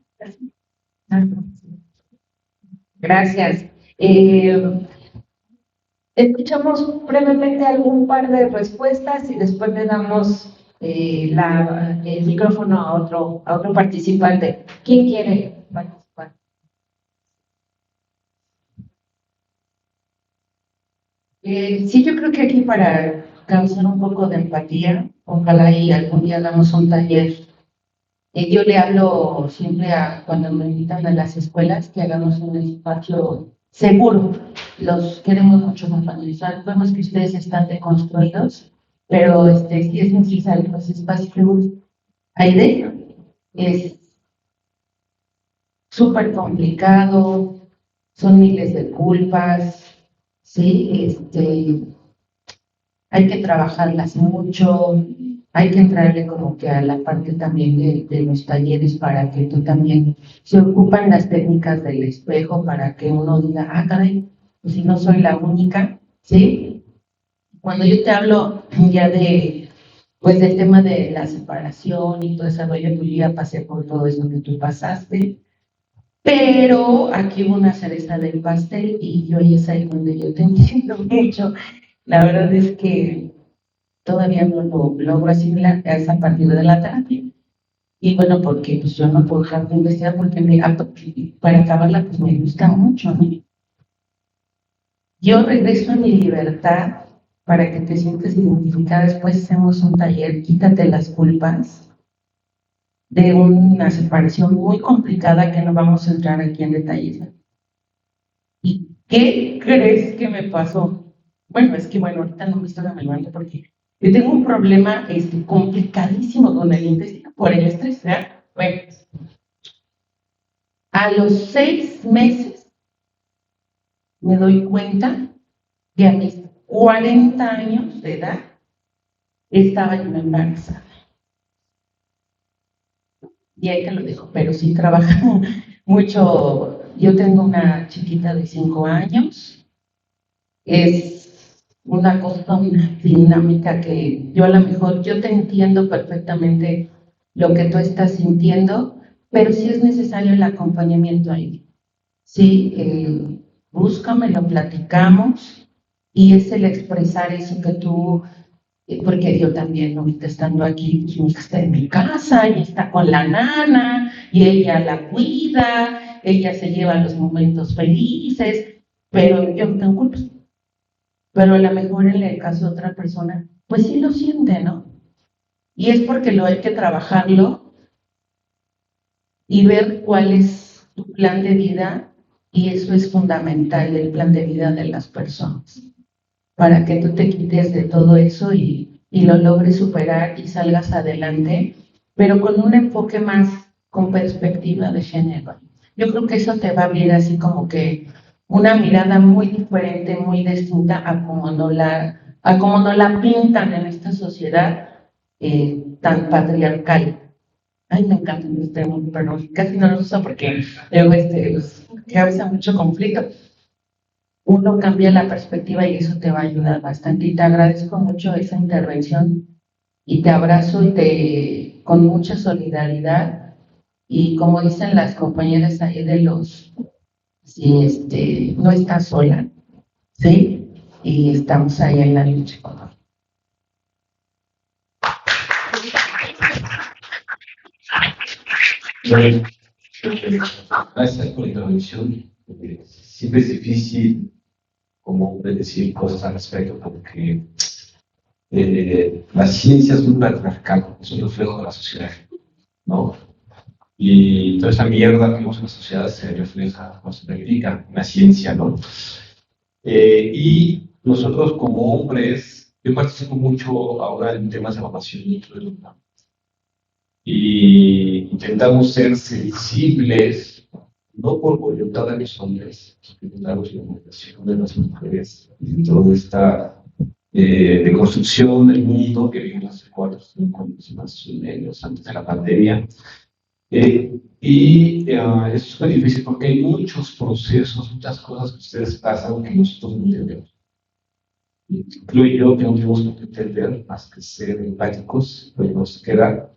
Gracias. Escuchamos brevemente algún par de respuestas y después le damos el micrófono a otro participante. ¿Quién quiere participar? Sí, yo creo que aquí para causar un poco de empatía, ojalá y algún día hagamos un taller. Yo le hablo siempre cuando me invitan a las escuelas que hagamos un espacio seguro. Los queremos mucho normalizar. Vemos que ustedes están deconstruidos, pero sí es necesario los espacios seguros. Aide es súper complicado, son miles de culpas, ¿sí? Hay que trabajarlas mucho, hay que entrarle como que a la parte también de los talleres para que tú también se ocupan las técnicas del espejo para que uno diga, ah, caray, pues si no soy la única, ¿sí? Cuando yo te hablo ya pues del tema de la separación y todo ese rollo, yo ya pasé por todo eso que tú pasaste, pero aquí hubo una cereza del pastel y yo ahí es ahí donde yo te entiendo mucho. La verdad es que todavía no lo logro asimilar a partir de la terapia. Y bueno, porque pues yo no puedo dejar de investigar porque para acabarla pues me gusta mucho, ¿no? Yo regreso a mi libertad para que te sientas identificada. Después hacemos un taller, quítate las culpas de una separación muy complicada que no vamos a entrar aquí en detalles. ¿Y qué crees que me pasó? Bueno, es que bueno, ahorita no me estoy amelando porque yo tengo un problema complicadísimo con el intestino por el estrés, ¿verdad? Bueno, a los 6 meses me doy cuenta que a mis 40 años de edad estaba yo embarazada. Y ahí te lo dejo, pero sí trabaja mucho. Yo tengo una chiquita de 5 años. Es una cosa, una dinámica que yo a lo mejor, yo te entiendo perfectamente lo que tú estás sintiendo, pero sí es necesario el acompañamiento ahí. Sí, búscame, lo platicamos y es el expresar eso que tú, porque yo también ahorita estando aquí, pues mi hija está en mi casa y está con la nana y ella la cuida, ella se lleva los momentos felices, pero yo no tengo culpa. Pero a lo mejor en el caso de otra persona, pues sí lo siente, ¿no? Y es porque lo hay que trabajarlo y ver cuál es tu plan de vida, y eso es fundamental, el plan de vida de las personas, para que tú te quites de todo eso y lo logres superar y salgas adelante, pero con un enfoque más con perspectiva de género. Yo creo que eso te va a abrir así como que una mirada muy diferente, muy distinta a como nos la pintan en esta sociedad tan patriarcal. Ay, me encanta este mundo, pero casi no lo uso porque luego pues, causa mucho conflicto. Uno cambia la perspectiva y eso te va a ayudar bastante. Y te agradezco mucho esa intervención y te abrazo con mucha solidaridad. Y como dicen las compañeras ahí sí, no estás sola, ¿sí? Y estamos ahí en la lucha. Gracias por la intervención. Siempre es difícil como decir cosas al respecto porque la ciencia es muy patriarcal, es un reflejo de la sociedad, ¿no? Y toda esa mierda que vemos en la sociedad se refleja o se verifica en la ciencia, ¿no? Y nosotros como hombres, yo participo mucho ahora en temas de evaluación y intentamos ser sensibles, no por voluntad de los hombres, intentamos la movilización de las mujeres, y toda esta de construcción del mundo que vimos hace 4 o 5 años más o menos antes de la pandemia. Es súper difícil porque hay muchos procesos, muchas cosas que ustedes pasan que nosotros no entendemos. Incluyo yo que no tenemos que entender más que ser empáticos, pues nos queda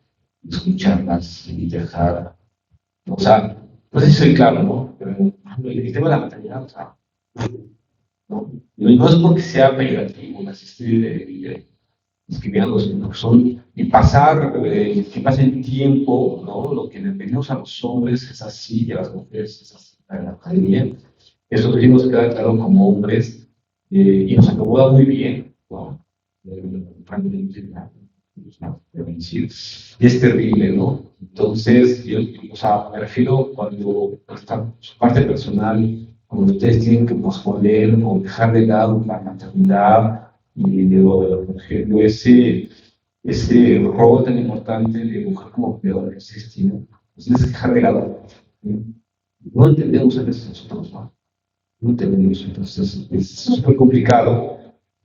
escucharlas y dejar. O sea, no sé si soy claro, ¿no? Pero el tema de la maternidad, o sea, ¿no? Y no es porque sea peyorativo, las estoy escribiendo, sino que son, y pasar, que pase el tiempo, ¿no? Lo que le pedimos a los hombres es así, y a las mujeres es así, a la academia. Eso sí nos queda claro como hombres, y nos acomoda muy bien, ¿no? Es terrible, ¿no? Entonces, yo, o sea, me refiero cuando está su parte personal, cuando ustedes tienen que posponer o dejar de lado la maternidad y luego, por ejemplo, ese rol tan importante de mujer como peor que existe, ¿no? Pues tienes que dejar de lado. No entendemos a veces nosotros, ¿no? No entendemos, entonces es súper complicado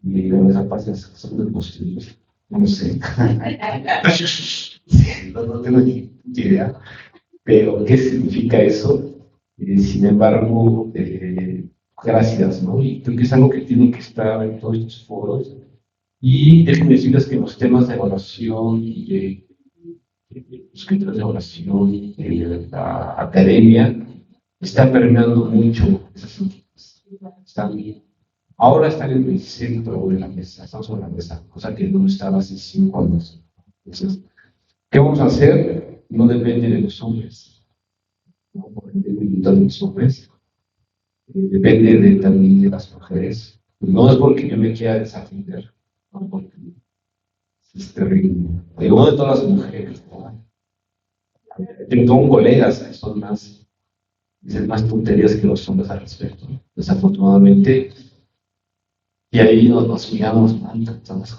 y esa parte es súper positiva. No sé. No tengo ni idea. Pero, ¿qué significa eso? Sin embargo, gracias, ¿no? Y creo que es algo que tiene que estar en todos estos foros. Y déjenme decirles que los temas de evaluación y los criterios de evaluación de la academia están permeando mucho esas críticas. Ahora están en el centro de la mesa, estamos sobre la mesa, cosa que no estaba hace 5 años. Entonces, ¿qué vamos a hacer? No depende de los hombres, no depende de los hombres, depende también de las mujeres. No es porque yo me quiera desatender, no porque es terrible. Pero no de todas las mujeres, ¿no? Tengo colegas que son más, dicen más tonterías que los hombres al respecto, ¿no? Desafortunadamente, y ahí nos miramos mal, entonces,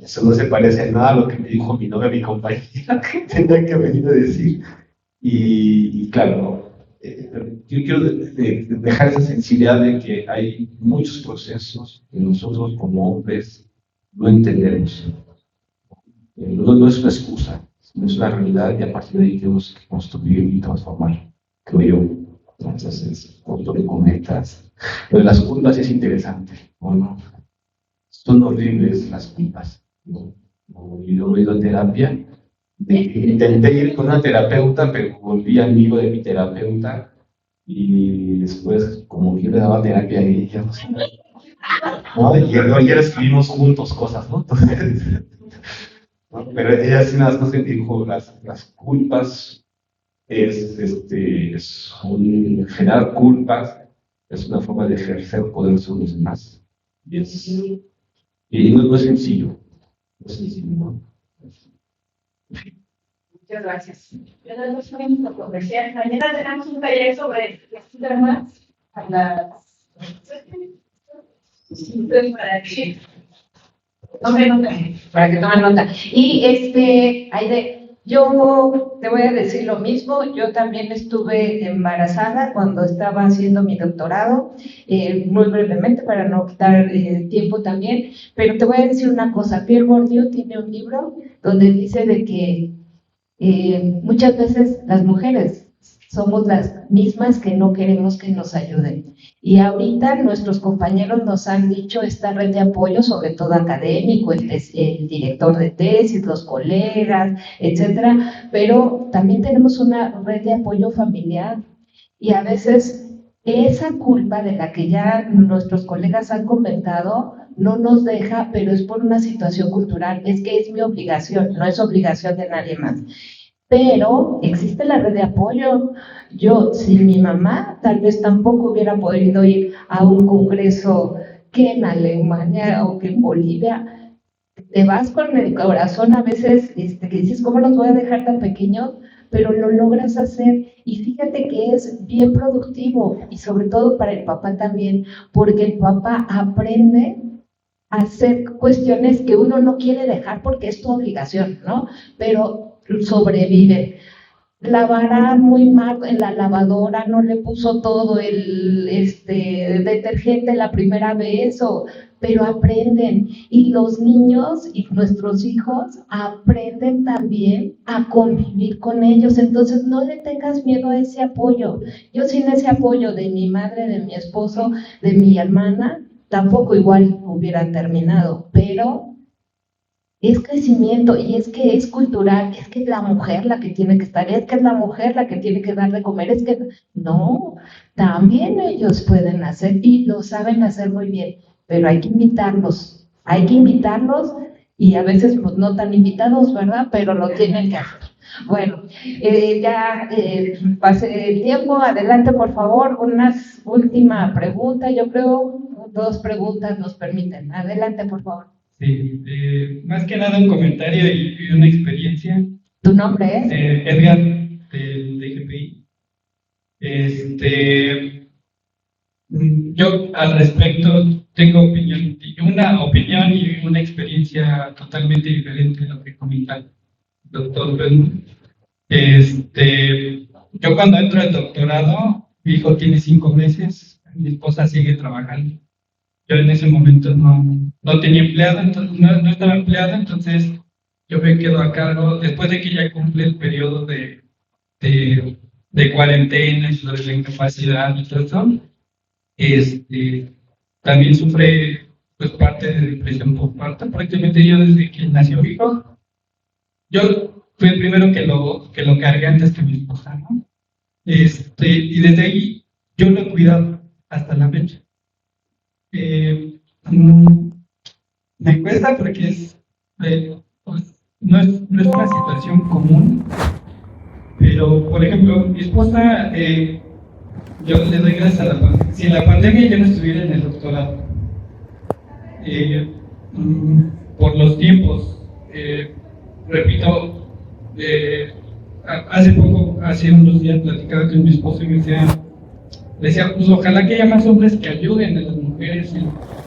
eso no se parece en nada a lo que me dijo mi novia, mi compañera, que tenía que venir a decir. Y claro, yo quiero dejar esa sensibilidad de que hay muchos procesos que nosotros como hombres no entendemos. No es una excusa, no es una realidad y a partir de ahí tenemos que construir y transformar, creo yo. Entonces, cuando le comentas, lo de las culpas es interesante, ¿o no? Son horribles las culpas, ¿no? Yo he ido a terapia, intenté ir con una terapeuta, pero volví amigo de mi terapeuta y después, como yo le daba terapia a ella, ¿no? Y ayer escribimos juntos cosas, ¿no? Entonces, ¿no? Pero ella sí una cosas que dijo, las culpas generar culpas es una forma de ejercer poder sobre los demás. Y no es sencillo. No es sencillo, ¿no? Muchas gracias. Mañana tenemos un taller sobre las temas a las. Para que tomen nota. Y Aide, yo te voy a decir lo mismo. Yo también estuve embarazada cuando estaba haciendo mi doctorado, muy brevemente para no quitar tiempo también. Pero te voy a decir una cosa. Pierre Bourdieu tiene un libro donde dice de que muchas veces las mujeres somos las mismas que no queremos que nos ayuden. Y ahorita nuestros compañeros nos han dicho esta red de apoyo, sobre todo académico, el director de tesis, los colegas, etcétera, pero también tenemos una red de apoyo familiar y a veces esa culpa de la que ya nuestros colegas han comentado no nos deja, pero es por una situación cultural, es que es mi obligación, no es obligación de nadie más. Pero existe la red de apoyo. Yo, sin mi mamá, tal vez tampoco hubiera podido ir a un congreso que en Alemania o que en Bolivia. Te vas con el corazón a veces, que dices, ¿cómo los voy a dejar tan pequeños? Pero lo logras hacer y fíjate que es bien productivo y sobre todo para el papá también, porque el papá aprende a hacer cuestiones que uno no quiere dejar porque es tu obligación, ¿no? Pero sobreviven. lavará muy mal en la lavadora, no le puso todo el detergente la primera vez, pero aprenden. Y los niños y nuestros hijos aprenden también a convivir con ellos. Entonces, no le tengas miedo a ese apoyo. Yo sin ese apoyo de mi madre, de mi esposo, de mi hermana, tampoco igual hubiera terminado, pero es crecimiento y es que es cultural, es que es la mujer la que tiene que estar, es que es la mujer la que tiene que dar de comer, es que no, también ellos pueden hacer y lo saben hacer muy bien, pero hay que invitarlos y a veces pues no tan invitados, ¿verdad? Pero lo tienen que hacer. Bueno, ya pasé el tiempo, adelante por favor, una última pregunta, yo creo, 2 preguntas nos permiten, adelante por favor. Sí, más que nada un comentario y una experiencia. ¿Tu nombre es? Edgar, de GPI. Yo al respecto tengo una opinión y una experiencia totalmente diferente a lo que comenta el doctor Pedro. Yo cuando entro al doctorado, mi hijo tiene 5 meses, mi esposa sigue trabajando. Yo en ese momento no tenía empleado, entonces, no estaba empleado, entonces yo me quedo a cargo, después de que ya cumple el periodo de cuarentena y sobre la incapacidad y todo eso, también sufre pues parte de depresión postparto. Prácticamente yo desde que nació mi hijo, yo fui el primero que lo cargué antes que mi esposa, ¿no? Y desde ahí yo lo he cuidado hasta la fecha. Me cuesta porque pues, no es una situación común, pero por ejemplo, mi esposa, yo le doy gracias a la pandemia. Si en la pandemia yo no estuviera en el doctorado, por los tiempos, repito, hace unos días platicaba con mi esposo y me decía, pues ojalá que haya más hombres que ayuden a las mujeres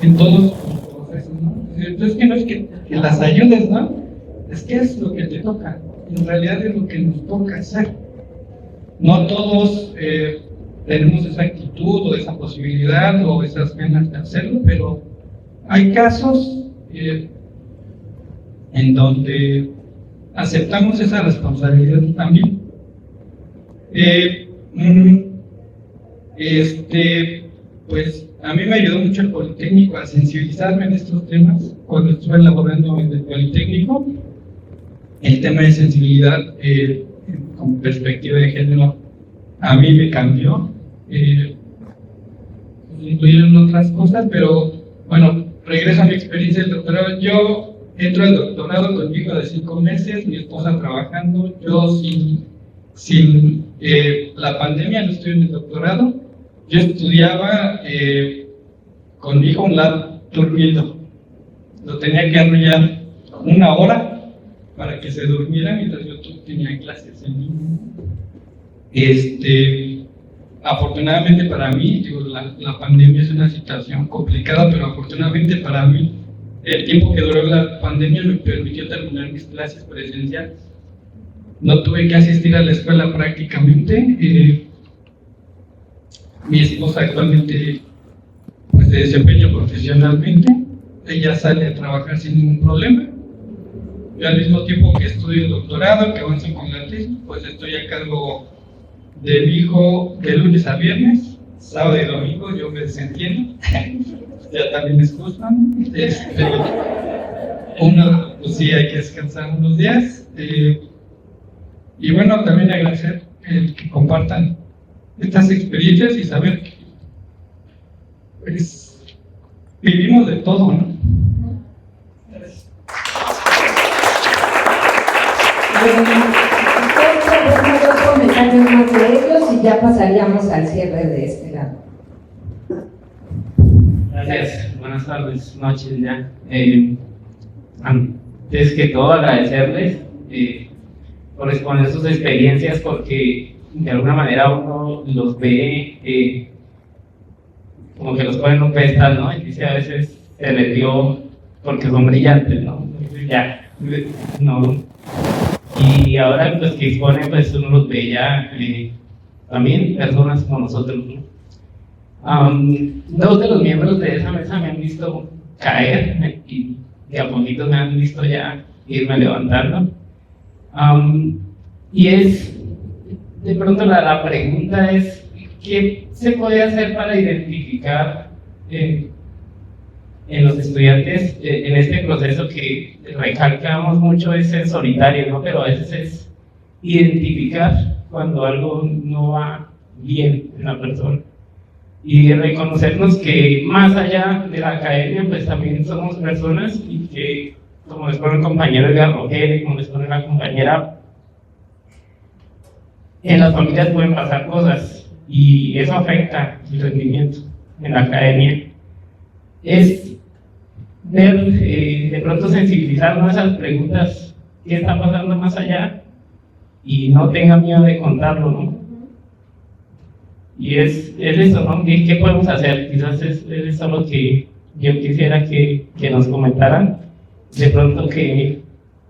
en todos los procesos, ¿no? Entonces, que no es que las ayudes, ¿no? Es que es lo que te toca. En realidad es lo que nos toca hacer. No todos tenemos esa actitud o esa posibilidad o esas ganas de hacerlo, pero hay casos en donde aceptamos esa responsabilidad también. Pues a mí me ayudó mucho el Politécnico a sensibilizarme en estos temas. Cuando estuve laborando en el Politécnico, el tema de sensibilidad con perspectiva de género a mí me cambió. Incluyeron otras cosas, pero bueno, regreso a mi experiencia del doctorado. Yo entro al doctorado con mi hijo de 5 meses, mi esposa trabajando, yo sin la pandemia no estoy en el doctorado. Yo estudiaba con mi hijo a un lado, durmiendo. Lo tenía que arrullar 1 hora para que se durmiera mientras yo tenía clases en línea. Afortunadamente para mí, digo, la pandemia es una situación complicada, pero afortunadamente para mí, el tiempo que duró la pandemia me permitió terminar mis clases presenciales. No tuve que asistir a la escuela prácticamente. Mi esposa actualmente pues, se desempeña profesionalmente, ella sale a trabajar sin ningún problema. Yo al mismo tiempo que estudio el doctorado, que avanzo con la tesis, pues estoy a cargo de mi hijo de lunes a viernes, sábado y domingo, yo me desentiendo, ya también es justo, pues sí hay que descansar unos días, y bueno, también agradecer el que compartan estas experiencias y saber que pues, vivimos de todo, ¿no? Dos comentarios más de ellos y ya pasaríamos al cierre de este lado. Gracias, buenas tardes, noches ya. Antes que todo agradecerles por exponer sus experiencias porque de alguna manera uno los ve como que los ponen en un pedestal, ¿no? Y dice a veces se les dio porque son brillantes, ¿no? Ya, no. Y ahora pues que expone, pues uno los ve ya también personas como nosotros, ¿no? Dos de los miembros de esa mesa me han visto caer y a poquitos me han visto ya irme levantando. Y es, de pronto la pregunta es, ¿qué se puede hacer para identificar en los estudiantes en este proceso que recalcamos mucho es el solitario, ¿no? Pero a veces es identificar cuando algo no va bien en la persona y reconocernos que más allá de la academia pues también somos personas y que, como les pone el compañero Edgar Rogel, como les pone la compañera, en las familias pueden pasar cosas y eso afecta el rendimiento en la academia. Es ver, de pronto sensibilizarnos a esas preguntas, qué está pasando más allá, y no tengan miedo de contarlo, ¿no? Y es eso, ¿no? ¿Qué podemos hacer? Quizás es eso lo que yo quisiera que nos comentaran. De pronto que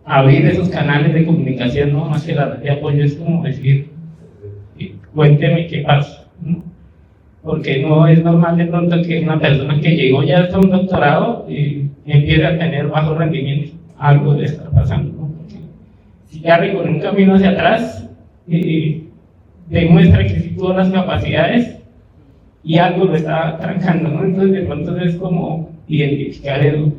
abrir esos canales de comunicación, ¿no? Más que la red de apoyo, es como decir, cuénteme qué pasa, ¿no? Porque no es normal de pronto que una persona que llegó ya hasta un doctorado empiece a tener bajo rendimiento. Algo le está pasando, ¿no? Porque si ya recorre un camino hacia atrás, demuestra que sí tuvo las capacidades y algo lo está trancando, ¿no? Entonces de pronto es como identificar eso.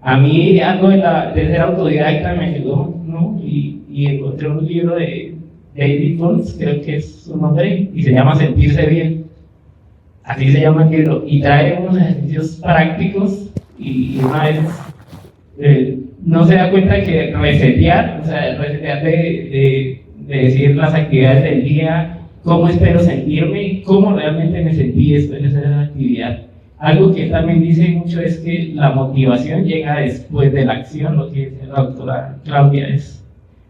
A mí algo de ser autodidacta me ayudó, ¿no? Y encontré un libro de David Burns, creo que es su nombre, y se llama Sentirse Bien. Así se llama el libro, y trae unos ejercicios prácticos y una vez no se da cuenta que resetear, o sea, resetear de decir las actividades del día, cómo espero sentirme, cómo realmente me sentí después de hacer la actividad. Algo que también dice mucho es que la motivación llega después de la acción, lo que dice la doctora Claudia es,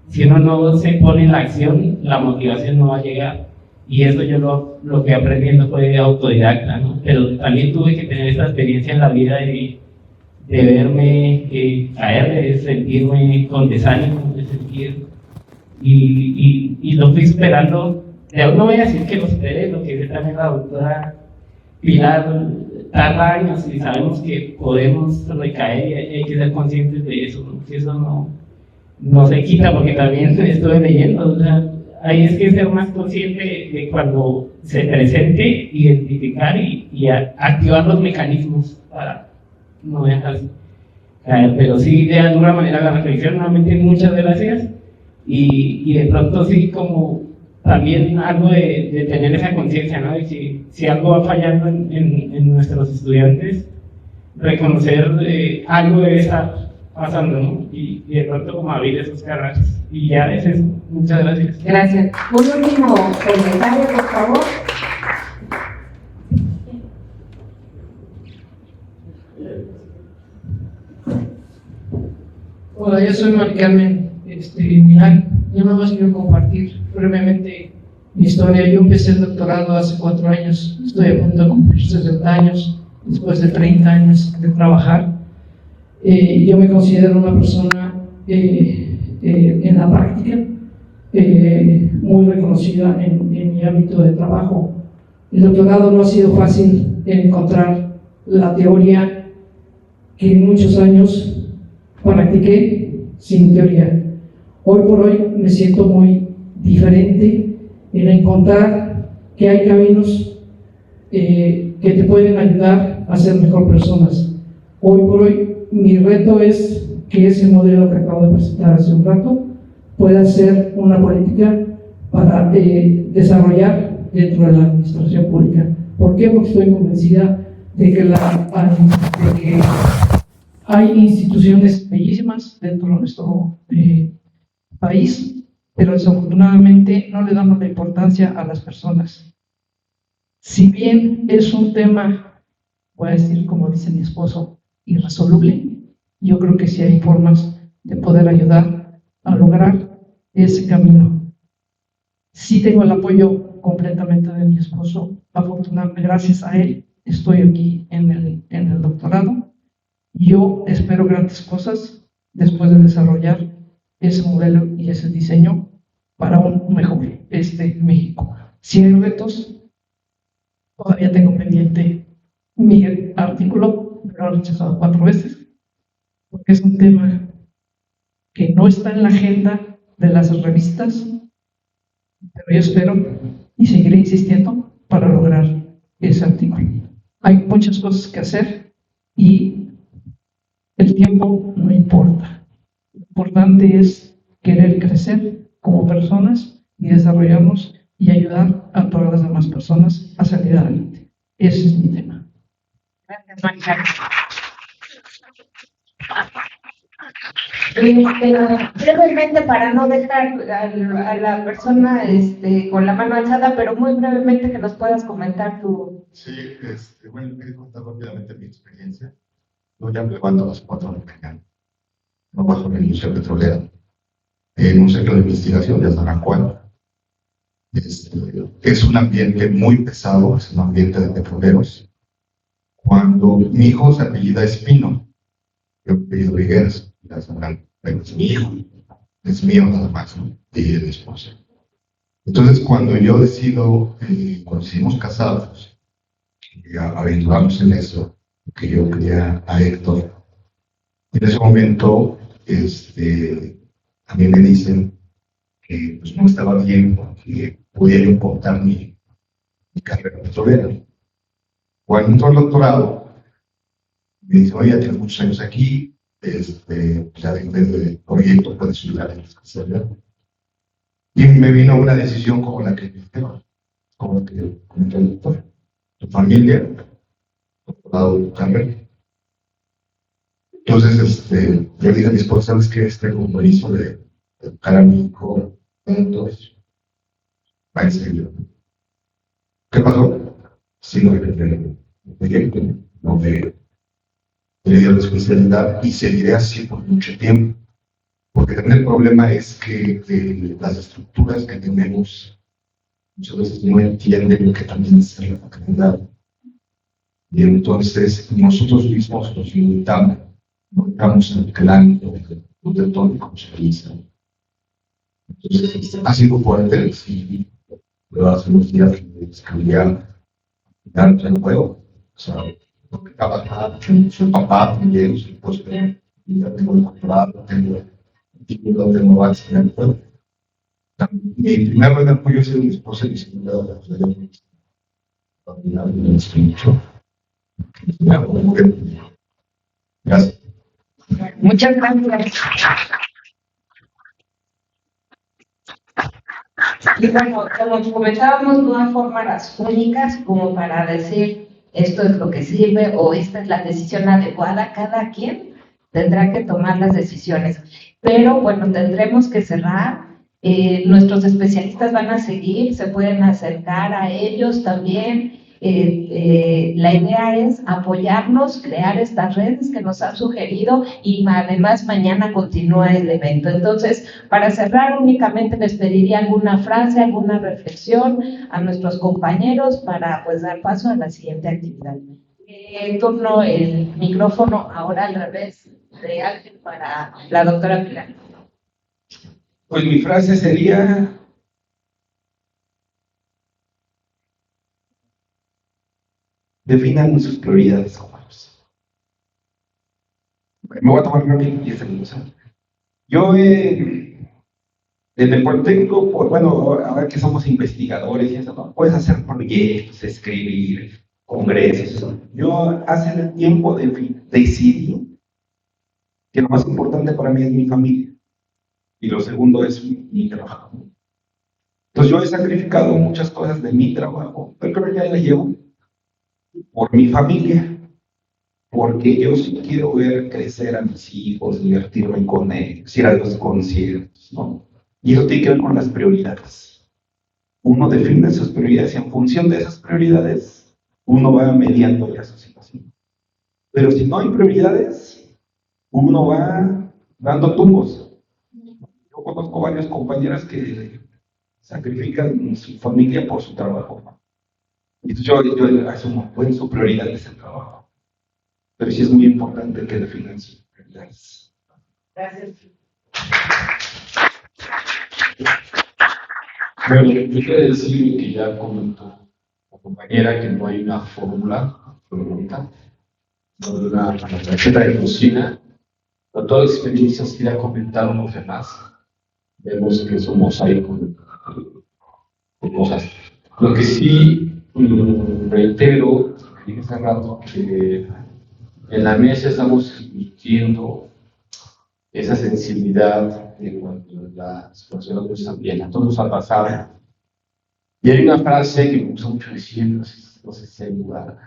si uno no se pone en la acción, la motivación no va a llegar. Y eso yo lo que aprendiendo fue autodidacta, ¿no? Pero también tuve que tener esta experiencia en la vida de verme caer, de sentirme con desánimo, de sentir, y lo fui superando. No voy a decir que lo superé, lo que dice también la doctora Pilar, tarda años y sabemos que podemos recaer y hay que ser conscientes de eso, ¿no? Que eso no se quita, porque también estuve leyendo, o sea, ahí es que ser más consciente de cuando se presente, identificar y activar los mecanismos para no dejar caer. Pero sí, de alguna manera la reflexión, nuevamente muchas gracias, y de pronto sí como también algo de tener esa conciencia, ¿no? De que si algo va fallando en nuestros estudiantes, reconocer algo debe estar pasando, ¿no? Y de pronto como abrir esos canales. Y ya es eso. Muchas gracias. Gracias. Un último comentario, por favor. Hola, yo soy Mari Carmen Milán. Yo nada más quiero compartir brevemente mi historia. Yo empecé el doctorado hace 4 años. Estoy a punto de cumplir 60 años, después de 30 años de trabajar. Yo me considero una persona en la práctica muy reconocida en mi ámbito de trabajo. El doctorado no ha sido fácil encontrar la teoría que en muchos años practiqué sin teoría. Hoy por hoy me siento muy diferente en encontrar que hay caminos que te pueden ayudar a ser mejor personas. Hoy por hoy mi reto es que ese modelo que acabo de presentar hace un rato pueda ser una política para desarrollar dentro de la administración pública. ¿Por qué? Porque estoy convencida de que hay instituciones bellísimas dentro de nuestro país, pero desafortunadamente no le damos la importancia a las personas. Si bien es un tema, voy a decir como dice mi esposo, irresoluble, yo creo que sí hay formas de poder ayudar a lograr ese camino. Sí tengo el apoyo completamente de mi esposo, afortunadamente gracias a él estoy aquí en el doctorado. Yo espero grandes cosas después de desarrollar ese modelo y ese diseño para un mejor México. Si hay retos, todavía tengo pendiente mi artículo, lo he rechazado 4 veces, porque es un tema que no está en la agenda de las revistas, pero yo espero y seguiré insistiendo para lograr ese artículo. Hay muchas cosas que hacer y el tiempo no importa. Lo importante es querer crecer como personas y desarrollarnos y ayudar a todas las demás personas a salir adelante. Ese es mi tema. Gracias, María. Brevemente, para no dejar a la persona con la mano alzada, pero muy brevemente que nos puedas comentar tu... Sí, bueno, quería contar rápidamente mi experiencia. Yo ya me levanto a las 4 de la mañana. Trabajo en la industria petrolera, en un centro de investigación de San Juan. Es un ambiente muy pesado, es un ambiente de petroleros. Cuando mi hijo se apellida Espino, yo apellido Higueras, ya sabrán, pero es mi hijo, es mío nada más, ¿no? Y de mi esposa. Entonces, cuando yo decido, cuando decidimos casarnos, y aventuramos en eso, que yo quería a Héctor, en ese momento, a mí me dicen que pues, no estaba bien, que podía importar mi carrera petrolera. Cuando entró al doctorado, me dicen, oye, ya tienes muchos años aquí, ya depende del proyecto, puedes ayudar en la especialidad. Y me vino una decisión como la que comentó el doctor. Tu familia, doctorado, carrera. Entonces, yo dije a mi esposa, ¿sabes qué? Tengo un compromiso de educar a mi hijo, entonces, va en serio. ¿Qué pasó? Sí, no me dio la especialidad y seguiré así por mucho tiempo. Porque también el problema es que las estructuras que tenemos muchas veces no entienden lo que también es la facultad. Y entonces nosotros mismos nos limitamos, no estamos en el clan de todo como se dice. Entonces, ha sido fuerte, sí, pero hace unos días que cambiar el juego. O sea, porque trabajar, su papá también, su esposa, y ya tengo el doctorado, tengo el título de innovación en el juego. Mi primer gran apoyo ha sido mi esposa y mi segunda mucho. Gracias. Muchas gracias. Y bueno, como comentábamos, no hay fórmulas únicas como para decir esto es lo que sirve o esta es la decisión adecuada. Cada quien tendrá que tomar las decisiones. Pero bueno, tendremos que cerrar. Nuestros especialistas van a seguir, se pueden acercar a ellos también. La idea es apoyarnos, crear estas redes que nos han sugerido y además mañana continúa el evento. Entonces, para cerrar únicamente les pediría alguna frase, alguna reflexión a nuestros compañeros para pues dar paso a la siguiente actividad. Turno el micrófono ahora al revés de Ángel para la doctora Pilar. Pues mi frase sería: definan sus prioridades, jóvenes. Me voy a tomar rápido 10 segundos. Yo, desde el Politécnico, bueno, ahora que somos investigadores y eso, ¿no? Puedes hacer proyectos, escribir, congresos, eso. Yo hace tiempo decidí que lo más importante para mí es mi familia y lo segundo es mi trabajo. Entonces yo he sacrificado muchas cosas de mi trabajo, pero creo que ya la llevo por mi familia, porque yo sí quiero ver crecer a mis hijos, divertirme con ellos, ir a los conciertos, ¿no? Y eso tiene que ver con las prioridades. Uno define sus prioridades y en función de esas prioridades, uno va mediando ya su situación. Pero si no hay prioridades, uno va dando tumbos. Yo conozco varias compañeras que sacrifican su familia por su trabajo, ¿no? Y yo asumo, bueno, su prioridad es el trabajo. Pero sí es muy importante que definan sus prioridades. Gracias. Bueno, yo quiero decir que ya comentó la compañera que no hay una fórmula absoluta, no hay una receta de cocina. Con todas las experiencias que ya comentaron los demás, vemos que somos ahí con cosas. Lo que sí reitero, dije hace rato, que en la mesa estamos discutiendo esa sensibilidad de cuando las personas no están bien. A todos nos ha pasado. Y hay una frase que me gusta mucho decir, no sé si hay lugar,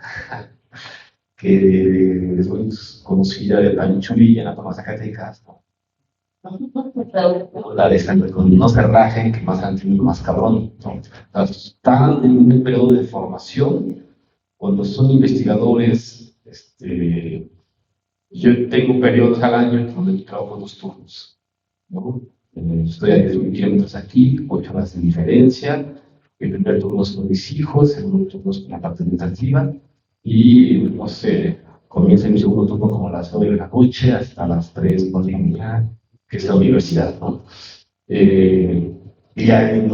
que es muy conocida de Pancho Villa, en la toma Zacatecas, ¿no? La de esta, con no se rajen, que más antes más cabrón, ¿no? Están en un periodo de formación, cuando son investigadores, yo tengo periodos al año donde trabajo 2 turnos, ¿no? Estoy a 10 kilómetros aquí, 8 horas de diferencia. El primer turno es con mis hijos, el segundo turno es con la parte administrativa, y no sé, comienza mi segundo turno como a las 9 de la noche hasta las 3, 4 de la mañana, que es la universidad, ¿no? Y ahí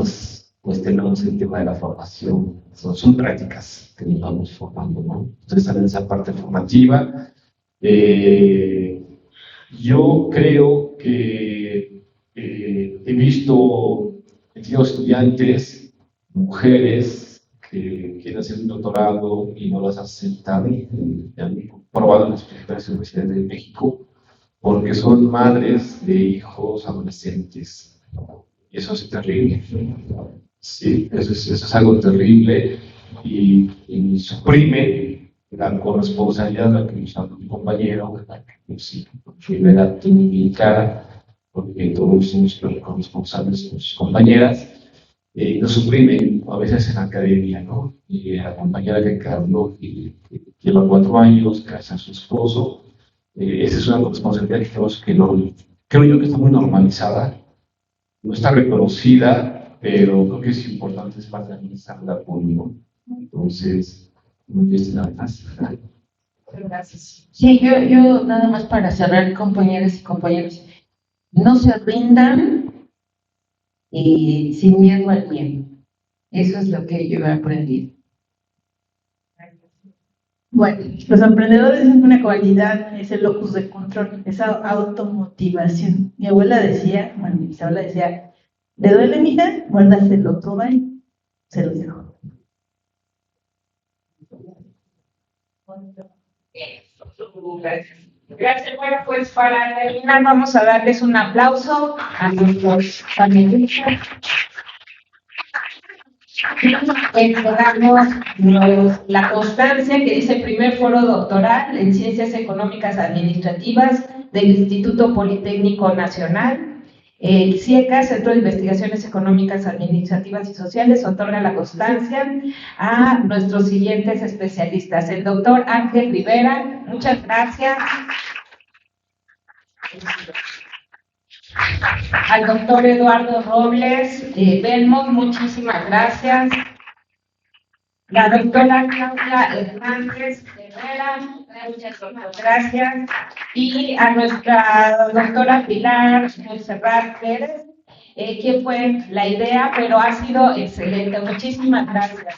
pues tenemos el tema de la formación, son prácticas que nos vamos formando, ¿no? Entonces, también esa parte formativa. Yo creo que he visto estudiantes, mujeres que quieren hacer un doctorado y no las aceptan, han probado en las principales universidades de México, porque son madres de hijos adolescentes. Y eso es terrible. Sí, eso es algo terrible y suprime la corresponsabilidad de la que nos ha dado mi compañero, sí, primera técnica, porque todos somos corresponsables con sus compañeras, lo suprimen a veces en la academia, ¿no? Y la compañera que Carlos lleva 4 años, casa a su esposo, esa es una responsabilidad que no, creo yo que está muy normalizada, no está reconocida, pero creo que es importante, es parte de administrar apoyo, ¿no? Entonces, no tienes nada más. Gracias. Sí, yo nada más para cerrar, compañeras y compañeros, no se rindan sin miedo al miedo. Eso es lo que yo he aprendido. Bueno, los emprendedores tienen una cualidad, es el locus de control, esa automotivación. Mi abuela decía, bueno, mi bisabuela decía, ¿le duele, mija? Guárdaselo todo ahí. Se lo dejo. Gracias. Bueno, pues para terminar vamos a darles un aplauso a nuestros panelistas. Damos la constancia que dice primer foro doctoral en Ciencias Económicas Administrativas del Instituto Politécnico Nacional. El CIECA, Centro de Investigaciones Económicas Administrativas y Sociales, otorga la constancia a nuestros siguientes especialistas. El doctor Ángel Rivera, muchas gracias. Al doctor Eduardo Robles Belmont, muchísimas gracias. La doctora Claudia Hernández Herrera, muchas gracias. Y a nuestra doctora Pilar Montserrat Pérez, que fue la idea, pero ha sido excelente. Muchísimas gracias.